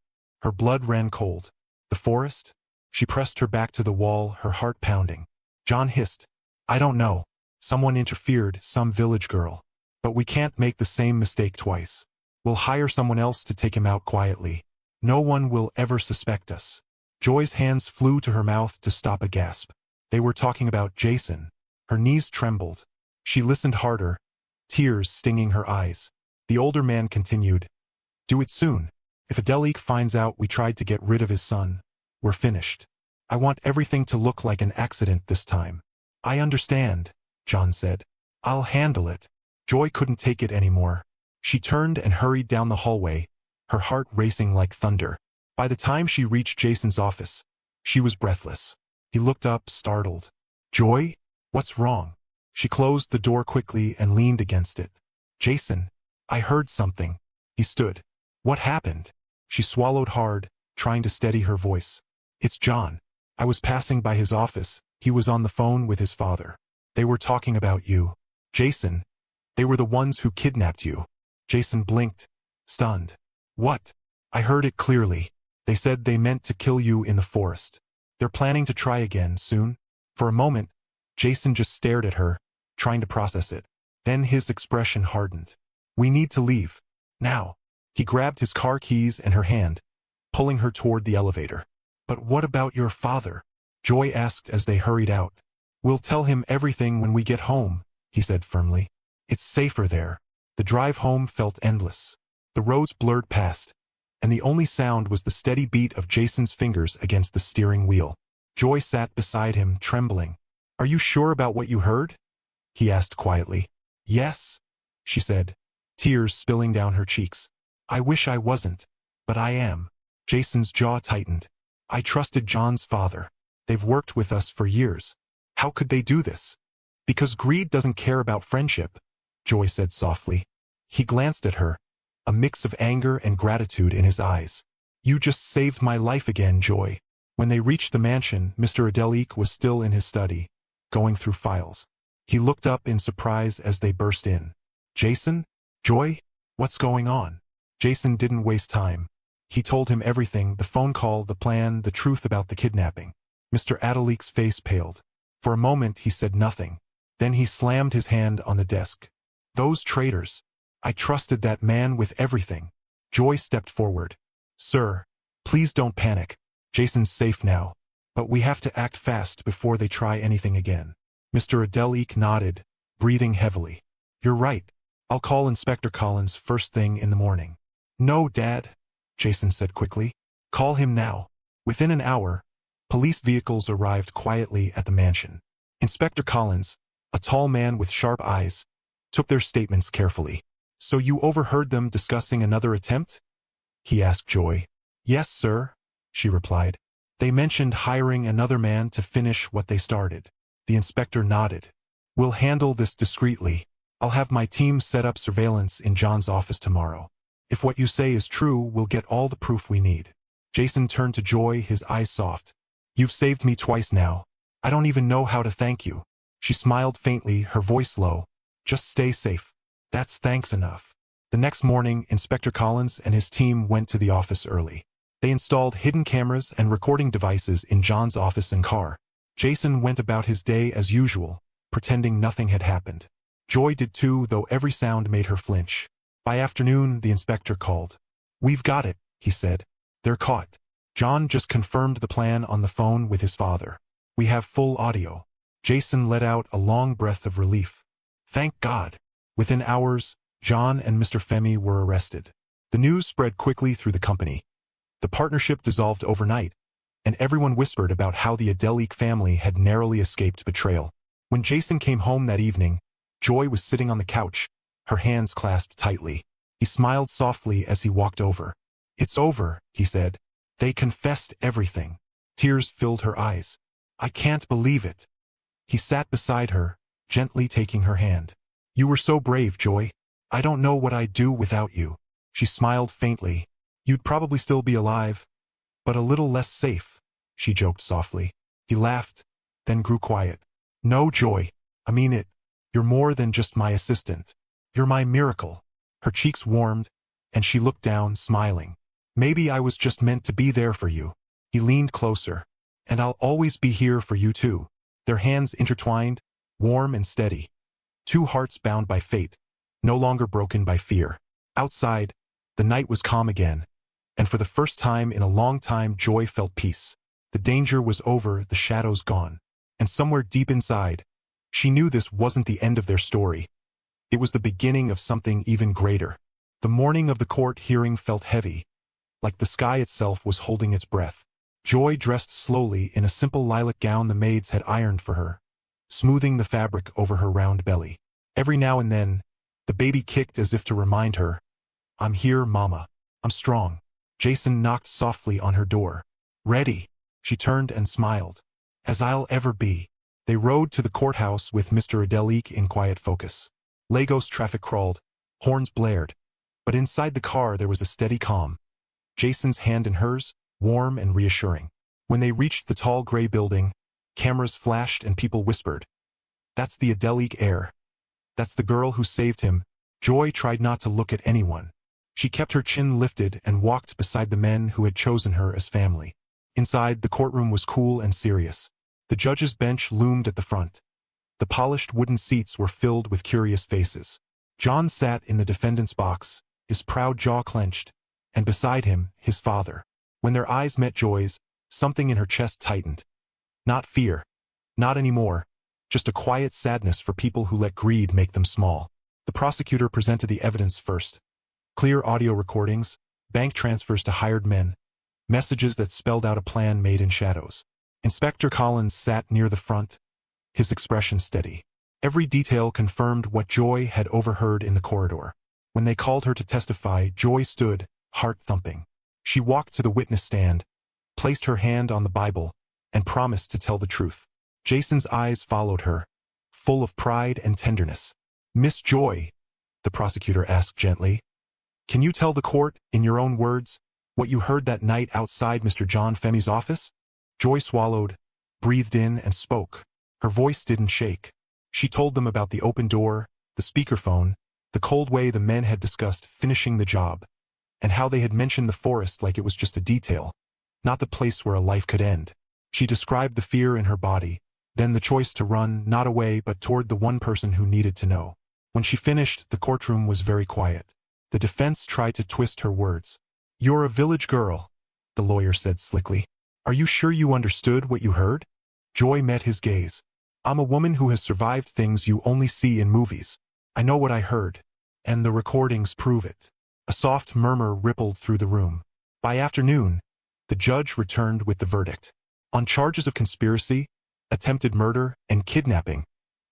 Her blood ran cold. "The forest?" She pressed her back to the wall, her heart pounding. John hissed. "I don't know. Someone interfered, some village girl. But we can't make the same mistake twice. We'll hire someone else to take him out quietly. No one will ever suspect us." Joy's hands flew to her mouth to stop a gasp. They were talking about Jason. Her knees trembled. She listened harder, tears stinging her eyes. The older man continued. "Do it soon. If Adelique finds out we tried to get rid of his son, we're finished. I want everything to look like an accident this time." "I understand," John said. "I'll handle it." Joy couldn't take it anymore. She turned and hurried down the hallway, her heart racing like thunder. By the time she reached Jason's office, she was breathless. He looked up, startled. "Joy? What's wrong?" She closed the door quickly and leaned against it. "Jason, I heard something." He stood. "What happened?" She swallowed hard, trying to steady her voice. "It's John. I was passing by his office. He was on the phone with his father. They were talking about you. Jason, they were the ones who kidnapped you." Jason blinked, stunned. "What?" "I heard it clearly. They said they meant to kill you in the forest. They're planning to try again soon." For a moment, Jason just stared at her, trying to process it. Then his expression hardened. "We need to leave. Now." He grabbed his car keys and her hand, pulling her toward the elevator. "But what about your father?" Joy asked as they hurried out. "We'll tell him everything when we get home," he said firmly. "It's safer there." The drive home felt endless. The roads blurred past, and the only sound was the steady beat of Jason's fingers against the steering wheel. Joy sat beside him, trembling. "Are you sure about what you heard?" he asked quietly. "Yes," she said, tears spilling down her cheeks. "I wish I wasn't, but I am." Jason's jaw tightened. "I trusted John's father. They've worked with us for years. How could they do this?" "Because greed doesn't care about friendship," Joy said softly. He glanced at her, a mix of anger and gratitude in his eyes. "You just saved my life again, Joy." When they reached the mansion, Mr. Adelique was still in his study, going through files. He looked up in surprise as they burst in. "Jason? Joy? What's going on?" Jason didn't waste time. He told him everything, the phone call, the plan, the truth about the kidnapping. Mr. Adelique's face paled. For a moment he said nothing. Then he slammed his hand on the desk. "Those traitors. I trusted that man with everything." Joy stepped forward. "Sir, please don't panic. Jason's safe now. But we have to act fast before they try anything again." Mr. Adelique nodded, breathing heavily. "You're right. I'll call Inspector Collins first thing in the morning." "No, Dad," Jason said quickly. "Call him now." Within an hour, police vehicles arrived quietly at the mansion. Inspector Collins, a tall man with sharp eyes, took their statements carefully. "So you overheard them discussing another attempt?" he asked Joy. "Yes, sir," she replied. "They mentioned hiring another man to finish what they started." The inspector nodded. "We'll handle this discreetly. I'll have my team set up surveillance in John's office tomorrow. If what you say is true, we'll get all the proof we need." Jason turned to Joy, his eyes soft. "You've saved me twice now. I don't even know how to thank you." She smiled faintly, her voice low. "Just stay safe. That's thanks enough." The next morning, Inspector Collins and his team went to the office early. They installed hidden cameras and recording devices in John's office and car. Jason went about his day as usual, pretending nothing had happened. Joy did too, though every sound made her flinch. By afternoon, the inspector called. "We've got it," he said. "They're caught. John just confirmed the plan on the phone with his father. We have full audio." Jason let out a long breath of relief. Thank God. Within hours, John and Mr. Femi were arrested. The news spread quickly through the company. The partnership dissolved overnight, and everyone whispered about how the Adelique family had narrowly escaped betrayal. When Jason came home that evening, Joy was sitting on the couch, her hands clasped tightly. He smiled softly as he walked over. "It's over," he said. "They confessed everything." Tears filled her eyes. "I can't believe it." He sat beside her, gently taking her hand. "You were so brave, Joy. I don't know what I'd do without you." She smiled faintly. "You'd probably still be alive, but a little less safe," she joked softly. He laughed, then grew quiet. "No, Joy. I mean it. You're more than just my assistant. You're my miracle." Her cheeks warmed, and she looked down, smiling. "Maybe I was just meant to be there for you." He leaned closer. "And I'll always be here for you too." Their hands intertwined, warm and steady. Two hearts bound by fate, no longer broken by fear. Outside, the night was calm again, and for the first time in a long time Joy felt peace. The danger was over, the shadows gone. And somewhere deep inside, she knew this wasn't the end of their story. It was the beginning of something even greater. The morning of the court hearing felt heavy, like the sky itself was holding its breath. Joy dressed slowly in a simple lilac gown the maids had ironed for her, smoothing the fabric over her round belly. Every now and then, the baby kicked as if to remind her, "I'm here, Mama. I'm strong." Jason knocked softly on her door. "Ready?" She turned and smiled. "As I'll ever be." They rode to the courthouse with Mr. Adelik in quiet focus. Lagos traffic crawled, horns blared, but inside the car there was a steady calm. Jason's hand in hers, warm and reassuring. When they reached the tall gray building, cameras flashed and people whispered, "That's the Adelik heir. That's the girl who saved him." Joy tried not to look at anyone. She kept her chin lifted and walked beside the men who had chosen her as family. Inside, the courtroom was cool and serious. The judge's bench loomed at the front. The polished wooden seats were filled with curious faces. John sat in the defendant's box, his proud jaw clenched, and beside him, his father. When their eyes met Joy's, something in her chest tightened. Not fear. Not anymore. Just a quiet sadness for people who let greed make them small. The prosecutor presented the evidence first. Clear audio recordings, bank transfers to hired men, messages that spelled out a plan made in shadows. Inspector Collins sat near the front, his expression steady. Every detail confirmed what Joy had overheard in the corridor. When they called her to testify, Joy stood, heart thumping. She walked to the witness stand, placed her hand on the Bible, and promised to tell the truth. Jason's eyes followed her, full of pride and tenderness. "Miss Joy," the prosecutor asked gently, "can you tell the court, in your own words, what you heard that night outside Mr. John Femi's office?" Joy swallowed, breathed in, and spoke. Her voice didn't shake. She told them about the open door, the speakerphone, the cold way the men had discussed finishing the job, and how they had mentioned the forest like it was just a detail, not the place where a life could end. She described the fear in her body, then the choice to run, not away but toward the one person who needed to know. When she finished, the courtroom was very quiet. The defense tried to twist her words. "You're a village girl," the lawyer said slickly. "Are you sure you understood what you heard?" Joy met his gaze. "I'm a woman who has survived things you only see in movies. I know what I heard, and the recordings prove it." A soft murmur rippled through the room. By afternoon, the judge returned with the verdict. On charges of conspiracy, attempted murder, and kidnapping,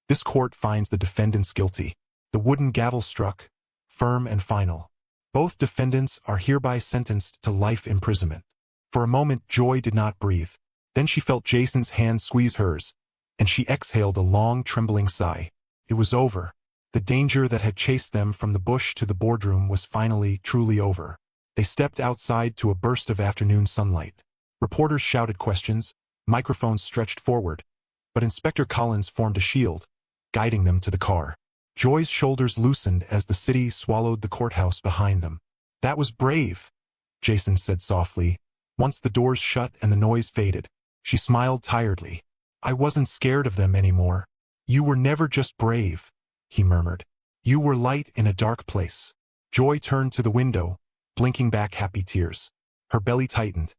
this court finds the defendants guilty. The wooden gavel struck, firm and final. Both defendants are hereby sentenced to life imprisonment. For a moment, Joy did not breathe. Then she felt Jason's hand squeeze hers, and she exhaled a long, trembling sigh. It was over. The danger that had chased them from the bush to the boardroom was finally, truly over. They stepped outside to a burst of afternoon sunlight. Reporters shouted questions, microphones stretched forward, but Inspector Collins formed a shield, guiding them to the car. Joy's shoulders loosened as the city swallowed the courthouse behind them. "That was brave," Jason said softly. Once the doors shut and the noise faded, she smiled tiredly. "I wasn't scared of them anymore." "You were never just brave," he murmured. "You were light in a dark place." Joy turned to the window, blinking back happy tears. Her belly tightened.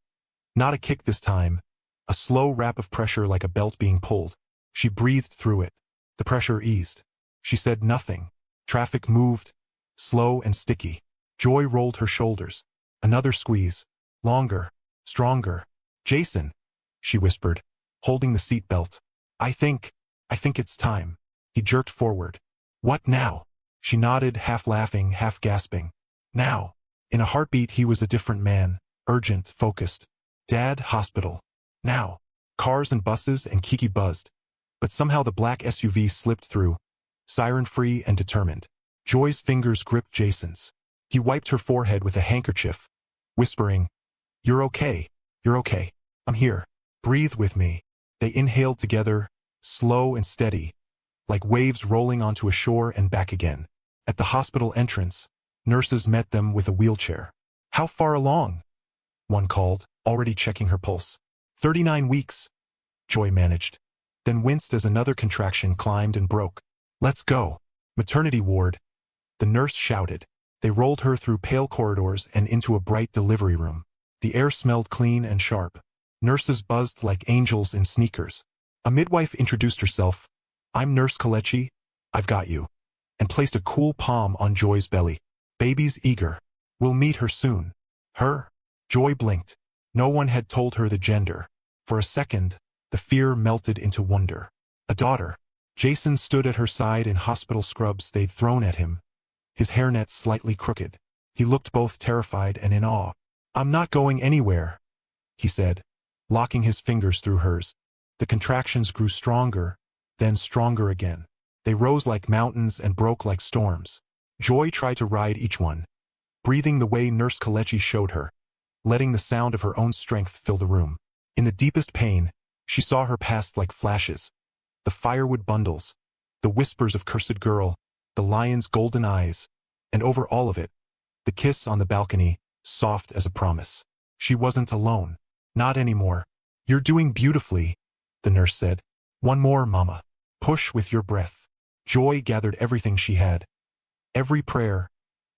Not a kick this time, a slow rap of pressure like a belt being pulled. She breathed through it. The pressure eased. She said nothing. Traffic moved, slow and sticky. Joy rolled her shoulders. Another squeeze. Longer. Stronger. "Jason," she whispered, holding the seat belt. I think I think it's time. He jerked forward. What now? She nodded, half laughing, half gasping. Now. In a heartbeat he was a different man, urgent, focused. Dad, hospital. Now. Cars and buses and Kiki buzzed. But somehow the black SUV slipped through, siren-free and determined. Joy's fingers gripped Jason's. He wiped her forehead with a handkerchief, whispering, You're okay. You're okay. I'm here. Breathe with me. They inhaled together, slow and steady, like waves rolling onto a shore and back again. At the hospital entrance, nurses met them with a wheelchair. How far along? One called, already checking her pulse. 39 weeks, Joy managed, then winced as another contraction climbed and broke. Let's go. Maternity ward, the nurse shouted. They rolled her through pale corridors and into a bright delivery room. The air smelled clean and sharp. Nurses buzzed like angels in sneakers. A midwife introduced herself. I'm Nurse Kalechi. I've got you. And placed a cool palm on Joy's belly. Baby's eager. We'll meet her soon. Her? Joy blinked. No one had told her the gender. For a second, the fear melted into wonder. A daughter. Jason stood at her side in hospital scrubs they'd thrown at him, his hairnet slightly crooked. He looked both terrified and in awe. I'm not going anywhere, he said, locking his fingers through hers. The contractions grew stronger, then stronger again. They rose like mountains and broke like storms. Joy tried to ride each one, breathing the way Nurse Kalechi showed her, letting the sound of her own strength fill the room. In the deepest pain, she saw her past like flashes. The firewood bundles, the whispers of cursed girl, the lion's golden eyes, and over all of it, the kiss on the balcony, soft as a promise. She wasn't alone. Not anymore. You're doing beautifully, the nurse said. One more, Mama. Push with your breath. Joy gathered everything she had. Every prayer,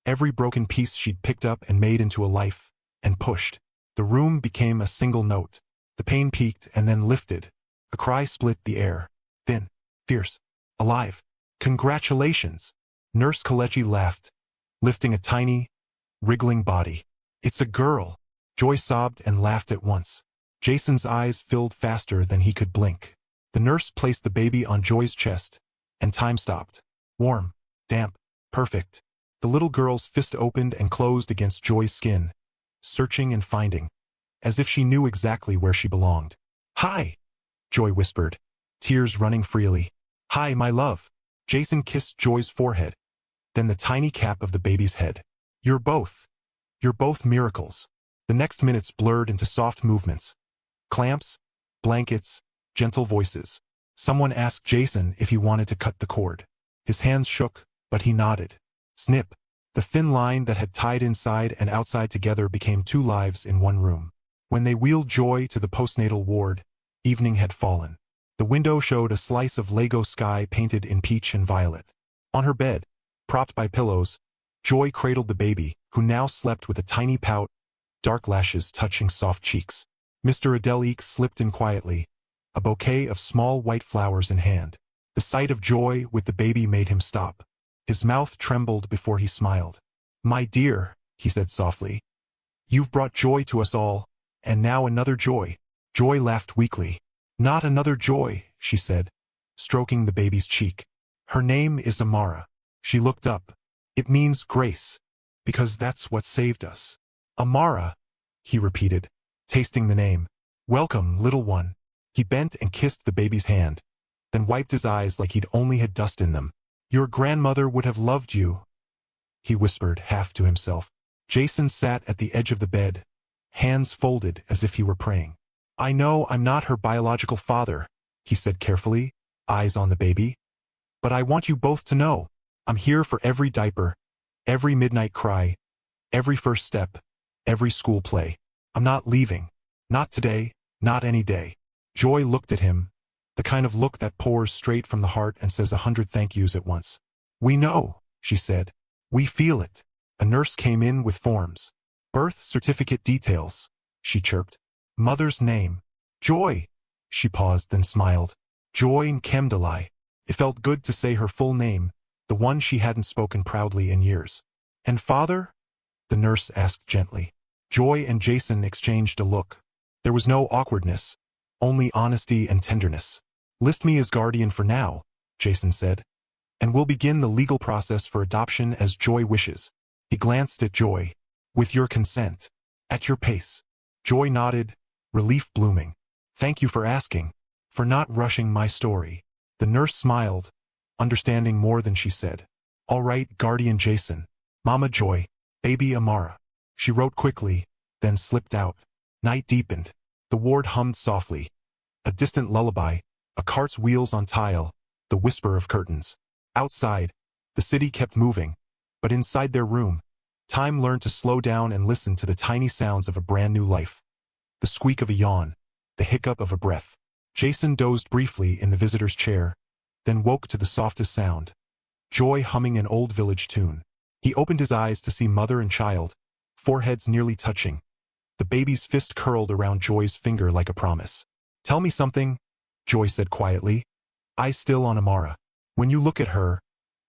every broken piece she'd picked up and made into a life, and pushed. The room became a single note. The pain peaked and then lifted. A cry split the air. Thin, fierce, alive. Congratulations! Nurse Kalechi laughed, lifting a tiny, wriggling body. It's a girl. Joy sobbed and laughed at once. Jason's eyes filled faster than he could blink. The nurse placed the baby on Joy's chest, and time stopped. Warm, damp, perfect. The little girl's fist opened and closed against Joy's skin, searching and finding, as if she knew exactly where she belonged. Hi, Joy whispered, tears running freely. Hi, my love. Jason kissed Joy's forehead, then the tiny cap of the baby's head. You're both miracles. The next minutes blurred into soft movements. Clamps, blankets, gentle voices. Someone asked Jason if he wanted to cut the cord. His hands shook, but he nodded. Snip. The thin line that had tied inside and outside together became two lives in one room. When they wheeled Joy to the postnatal ward, evening had fallen. The window showed a slice of Lego sky painted in peach and violet. On her bed, propped by pillows, Joy cradled the baby, who now slept with a tiny pout, dark lashes touching soft cheeks. Mr. Adeleke slipped in quietly, a bouquet of small white flowers in hand. The sight of Joy with the baby made him stop. His mouth trembled before he smiled. My dear, he said softly, you've brought joy to us all, and now another Joy. Joy laughed weakly. Not another Joy, she said, stroking the baby's cheek. Her name is Amara. She looked up. It means grace, because that's what saved us. Amara, he repeated, tasting the name. Welcome, little one. He bent and kissed the baby's hand, then wiped his eyes like he'd only had dust in them. Your grandmother would have loved you, he whispered half to himself. Jason sat at the edge of the bed, hands folded as if he were praying. I know I'm not her biological father, he said carefully, eyes on the baby. But I want you both to know, I'm here for every diaper, every midnight cry, every first step, every school play. I'm not leaving. Not today, not any day. Joy looked at him, the kind of look that pours straight from the heart and says 100 thank yous at once. We know, she said. We feel it. A nurse came in with forms. Birth certificate details, she chirped. Mother's name. Joy. She paused, then smiled. Joy Nkemdalai. It felt good to say her full name, the one she hadn't spoken proudly in years. And father? The nurse asked gently. Joy and Jason exchanged a look. There was no awkwardness, only honesty and tenderness. List me as guardian for now, Jason said, and we'll begin the legal process for adoption as Joy wishes. He glanced at Joy. With your consent. At your pace. Joy nodded, relief blooming. Thank you for asking. For not rushing my story. The nurse smiled, understanding more than she said. All right, guardian Jason. Mama Joy. Baby Amara. She wrote quickly, then slipped out. Night deepened. The ward hummed softly. A distant lullaby, a cart's wheels on tile, the whisper of curtains. Outside, the city kept moving, but inside their room, time learned to slow down and listen to the tiny sounds of a brand new life. The squeak of a yawn, the hiccup of a breath. Jason dozed briefly in the visitor's chair, then woke to the softest sound. Joy humming an old village tune. He opened his eyes to see mother and child, foreheads nearly touching. The baby's fist curled around Joy's finger like a promise. Tell me something, Joy said quietly, eyes still on Amara. When you look at her,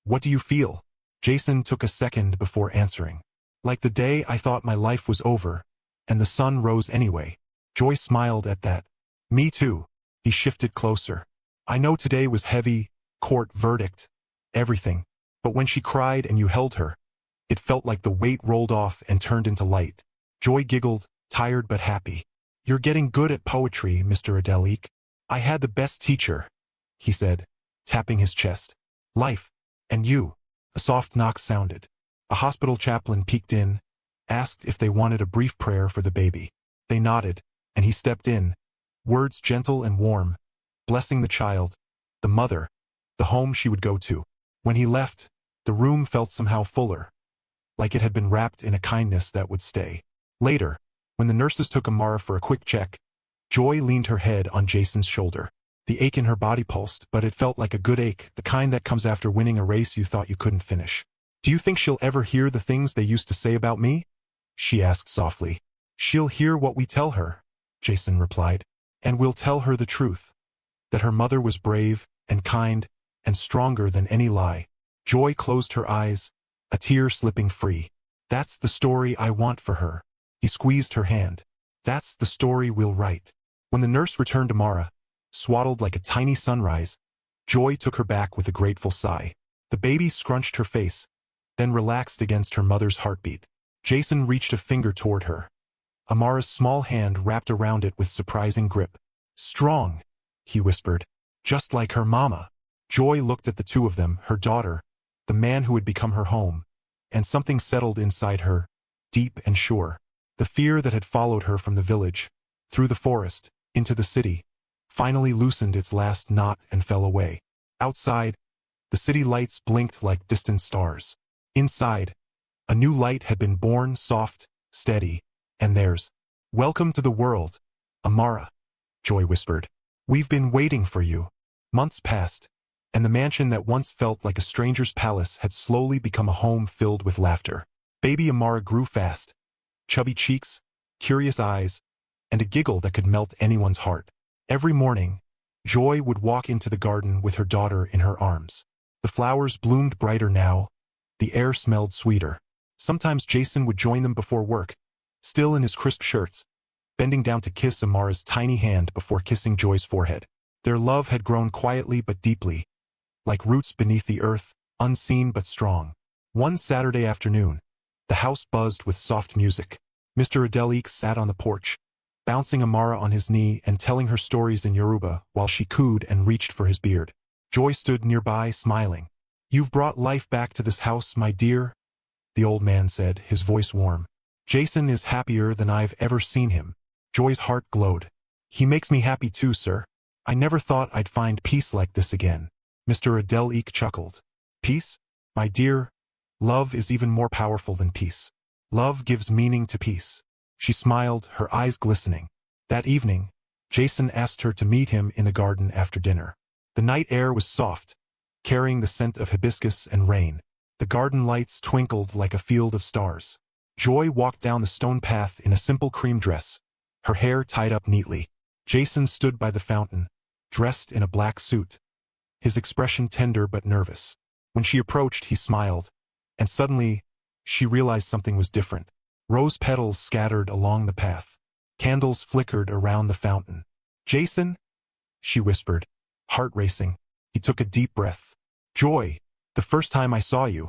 what do you feel? Jason took a second before answering. Like the day I thought my life was over, and the sun rose anyway. Joy smiled at that. Me too. He shifted closer. I know today was heavy, court verdict, everything. But when she cried and you held her, it felt like the weight rolled off and turned into light. Joy giggled, tired but happy. You're getting good at poetry, Mr. Adelik. I had the best teacher, he said, tapping his chest. Life. And you. A soft knock sounded. A hospital chaplain peeked in, asked if they wanted a brief prayer for the baby. They nodded, and he stepped in, words gentle and warm, blessing the child, the mother, the home she would go to. When he left, the room felt somehow fuller, like it had been wrapped in a kindness that would stay. Later, when the nurses took Amara for a quick check, Joy leaned her head on Jason's shoulder. The ache in her body pulsed, but it felt like a good ache, the kind that comes after winning a race you thought you couldn't finish. Do you think she'll ever hear the things they used to say about me? She asked softly. She'll hear what we tell her, Jason replied. And we'll tell her the truth. That her mother was brave, and kind, and stronger than any lie. Joy closed her eyes, a tear slipping free. That's the story I want for her. He squeezed her hand. That's the story we'll write. When the nurse returned to Amara, swaddled like a tiny sunrise, Joy took her back with a grateful sigh. The baby scrunched her face, then relaxed against her mother's heartbeat. Jason reached a finger toward her. Amara's small hand wrapped around it with surprising grip. Strong, he whispered. Just like her mama. Joy looked at the two of them, her daughter, the man who had become her home, and something settled inside her, deep and sure. The fear that had followed her from the village, through the forest, into the city, finally loosened its last knot and fell away. Outside, the city lights blinked like distant stars. Inside, a new light had been born, soft, steady, and theirs. Welcome to the world, Amara, Joy whispered. We've been waiting for you. Months passed, and the mansion that once felt like a stranger's palace had slowly become a home filled with laughter. Baby Amara grew fast. Chubby cheeks, curious eyes, and a giggle that could melt anyone's heart. Every morning, Joy would walk into the garden with her daughter in her arms. The flowers bloomed brighter now. The air smelled sweeter. Sometimes Jason would join them before work, still in his crisp shirts, bending down to kiss Amara's tiny hand before kissing Joy's forehead. Their love had grown quietly but deeply, like roots beneath the earth, unseen but strong. One Saturday afternoon, the house buzzed with soft music. Mr. Adelik sat on the porch, bouncing Amara on his knee and telling her stories in Yoruba while she cooed and reached for his beard. Joy stood nearby, smiling. You've brought life back to this house, my dear, the old man said, his voice warm. Jason is happier than I've ever seen him. Joy's heart glowed. He makes me happy too, sir. I never thought I'd find peace like this again. Mr. Adelik chuckled. Peace? My dear, love is even more powerful than peace. Love gives meaning to peace. She smiled, her eyes glistening. That evening, Jason asked her to meet him in the garden after dinner. The night air was soft, carrying the scent of hibiscus and rain. The garden lights twinkled like a field of stars. Joy walked down the stone path in a simple cream dress, her hair tied up neatly. Jason stood by the fountain, dressed in a black suit, his expression tender but nervous. When she approached, he smiled, and suddenly, she realized something was different. Rose petals scattered along the path. Candles flickered around the fountain. Jason? She whispered, heart racing. He took a deep breath. Joy, the first time I saw you,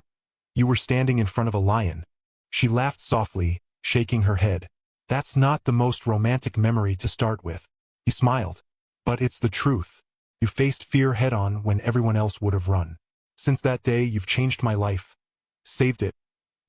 you were standing in front of a lion. She laughed softly, shaking her head. That's not the most romantic memory to start with. He smiled. But it's the truth. You faced fear head-on when everyone else would have run. Since that day, you've changed my life. Saved it.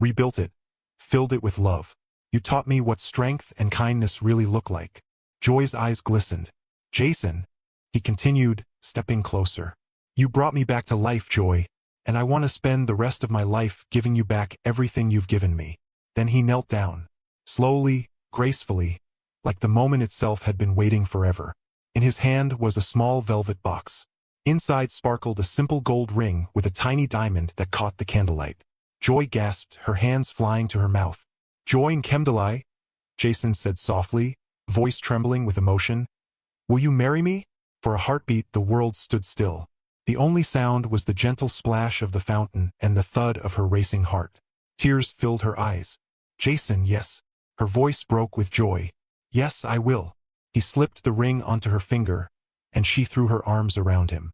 Rebuilt it. Filled it with love. You taught me what strength and kindness really look like. Joy's eyes glistened. Jason, he continued, stepping closer. You brought me back to life, Joy, and I want to spend the rest of my life giving you back everything you've given me. Then he knelt down. Slowly, gracefully, like the moment itself had been waiting forever. In his hand was a small velvet box. Inside sparkled a simple gold ring with a tiny diamond that caught the candlelight. Joy gasped, her hands flying to her mouth. Joy and Kemdalai, Jason said softly, voice trembling with emotion. Will you marry me? For a heartbeat, the world stood still. The only sound was the gentle splash of the fountain and the thud of her racing heart. Tears filled her eyes. Jason, yes. Her voice broke with joy. Yes, I will. He slipped the ring onto her finger, and she threw her arms around him.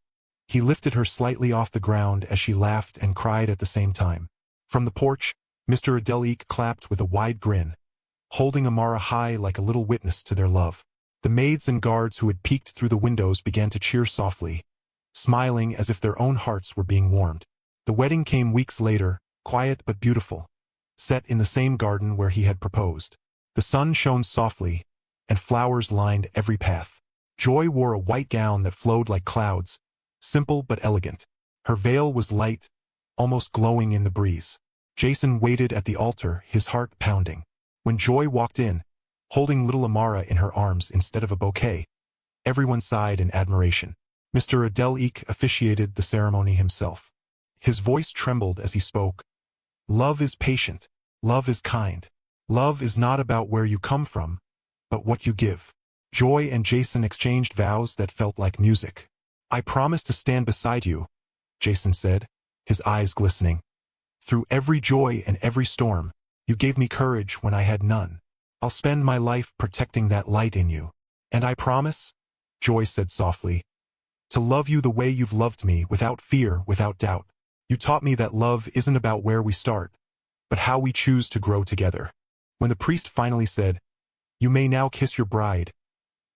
He lifted her slightly off the ground as she laughed and cried at the same time. From the porch, Mr. Adelik clapped with a wide grin, holding Amara high like a little witness to their love. The maids and guards who had peeked through the windows began to cheer softly, smiling as if their own hearts were being warmed. The wedding came weeks later, quiet but beautiful, set in the same garden where he had proposed. The sun shone softly, and flowers lined every path. Joy wore a white gown that flowed like clouds, simple but elegant. Her veil was light, almost glowing in the breeze. Jason waited at the altar, his heart pounding. When Joy walked in, holding little Amara in her arms instead of a bouquet, everyone sighed in admiration. Mr. Adelik officiated the ceremony himself. His voice trembled as he spoke. Love is patient. Love is kind. Love is not about where you come from, but what you give. Joy and Jason exchanged vows that felt like music. I promise to stand beside you, Jason said, his eyes glistening. Through every joy and every storm, you gave me courage when I had none. I'll spend my life protecting that light in you. And I promise, Joy said softly, to love you the way you've loved me, without fear, without doubt. You taught me that love isn't about where we start, but how we choose to grow together. When the priest finally said, You may now kiss your bride,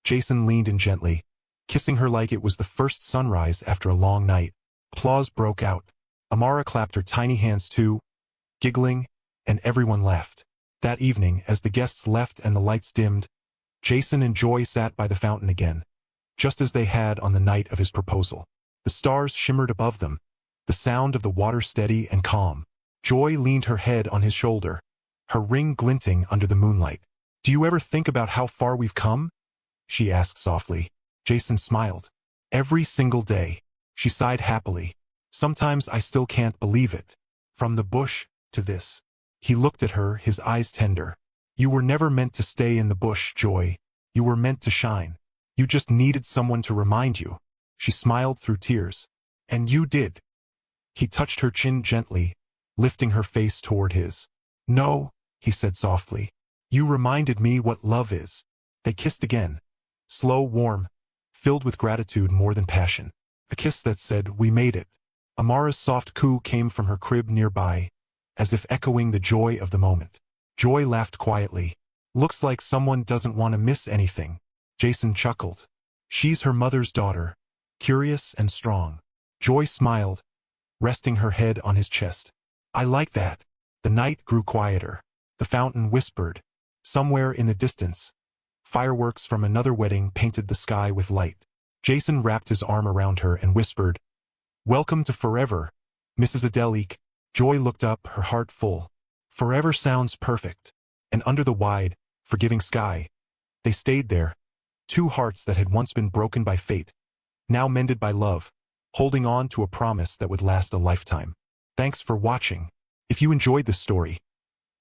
Jason leaned in gently, kissing her like it was the first sunrise after a long night. Applause broke out. Amara clapped her tiny hands too, giggling, and everyone laughed. That evening, as the guests left and the lights dimmed, Jason and Joy sat by the fountain again, just as they had on the night of his proposal. The stars shimmered above them, the sound of the water steady and calm. Joy leaned her head on his shoulder, her ring glinting under the moonlight. Do you ever think about how far we've come? She asked softly. Jason smiled. Every single day. She sighed happily. Sometimes I still can't believe it. From the bush to this. He looked at her, his eyes tender. You were never meant to stay in the bush, Joy. You were meant to shine. You just needed someone to remind you. She smiled through tears. And you did. He touched her chin gently, lifting her face toward his. No, he said softly. You reminded me what love is. They kissed again. Slow, warm, filled with gratitude more than passion. A kiss that said, we made it. Amara's soft coo came from her crib nearby, as if echoing the joy of the moment. Joy laughed quietly. Looks like someone doesn't want to miss anything. Jason chuckled. She's her mother's daughter, curious and strong. Joy smiled, resting her head on his chest. I like that. The night grew quieter. The fountain whispered. Somewhere in the distance, fireworks from another wedding painted the sky with light. Jason wrapped his arm around her and whispered, Welcome to forever, Mrs. Adelik. Joy looked up, her heart full. Forever sounds perfect. And under the wide, forgiving sky, they stayed there, two hearts that had once been broken by fate, now mended by love, holding on to a promise that would last a lifetime. Thanks for watching. If you enjoyed this story,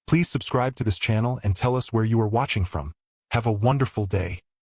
please subscribe to this channel and tell us where you are watching from. Have a wonderful day.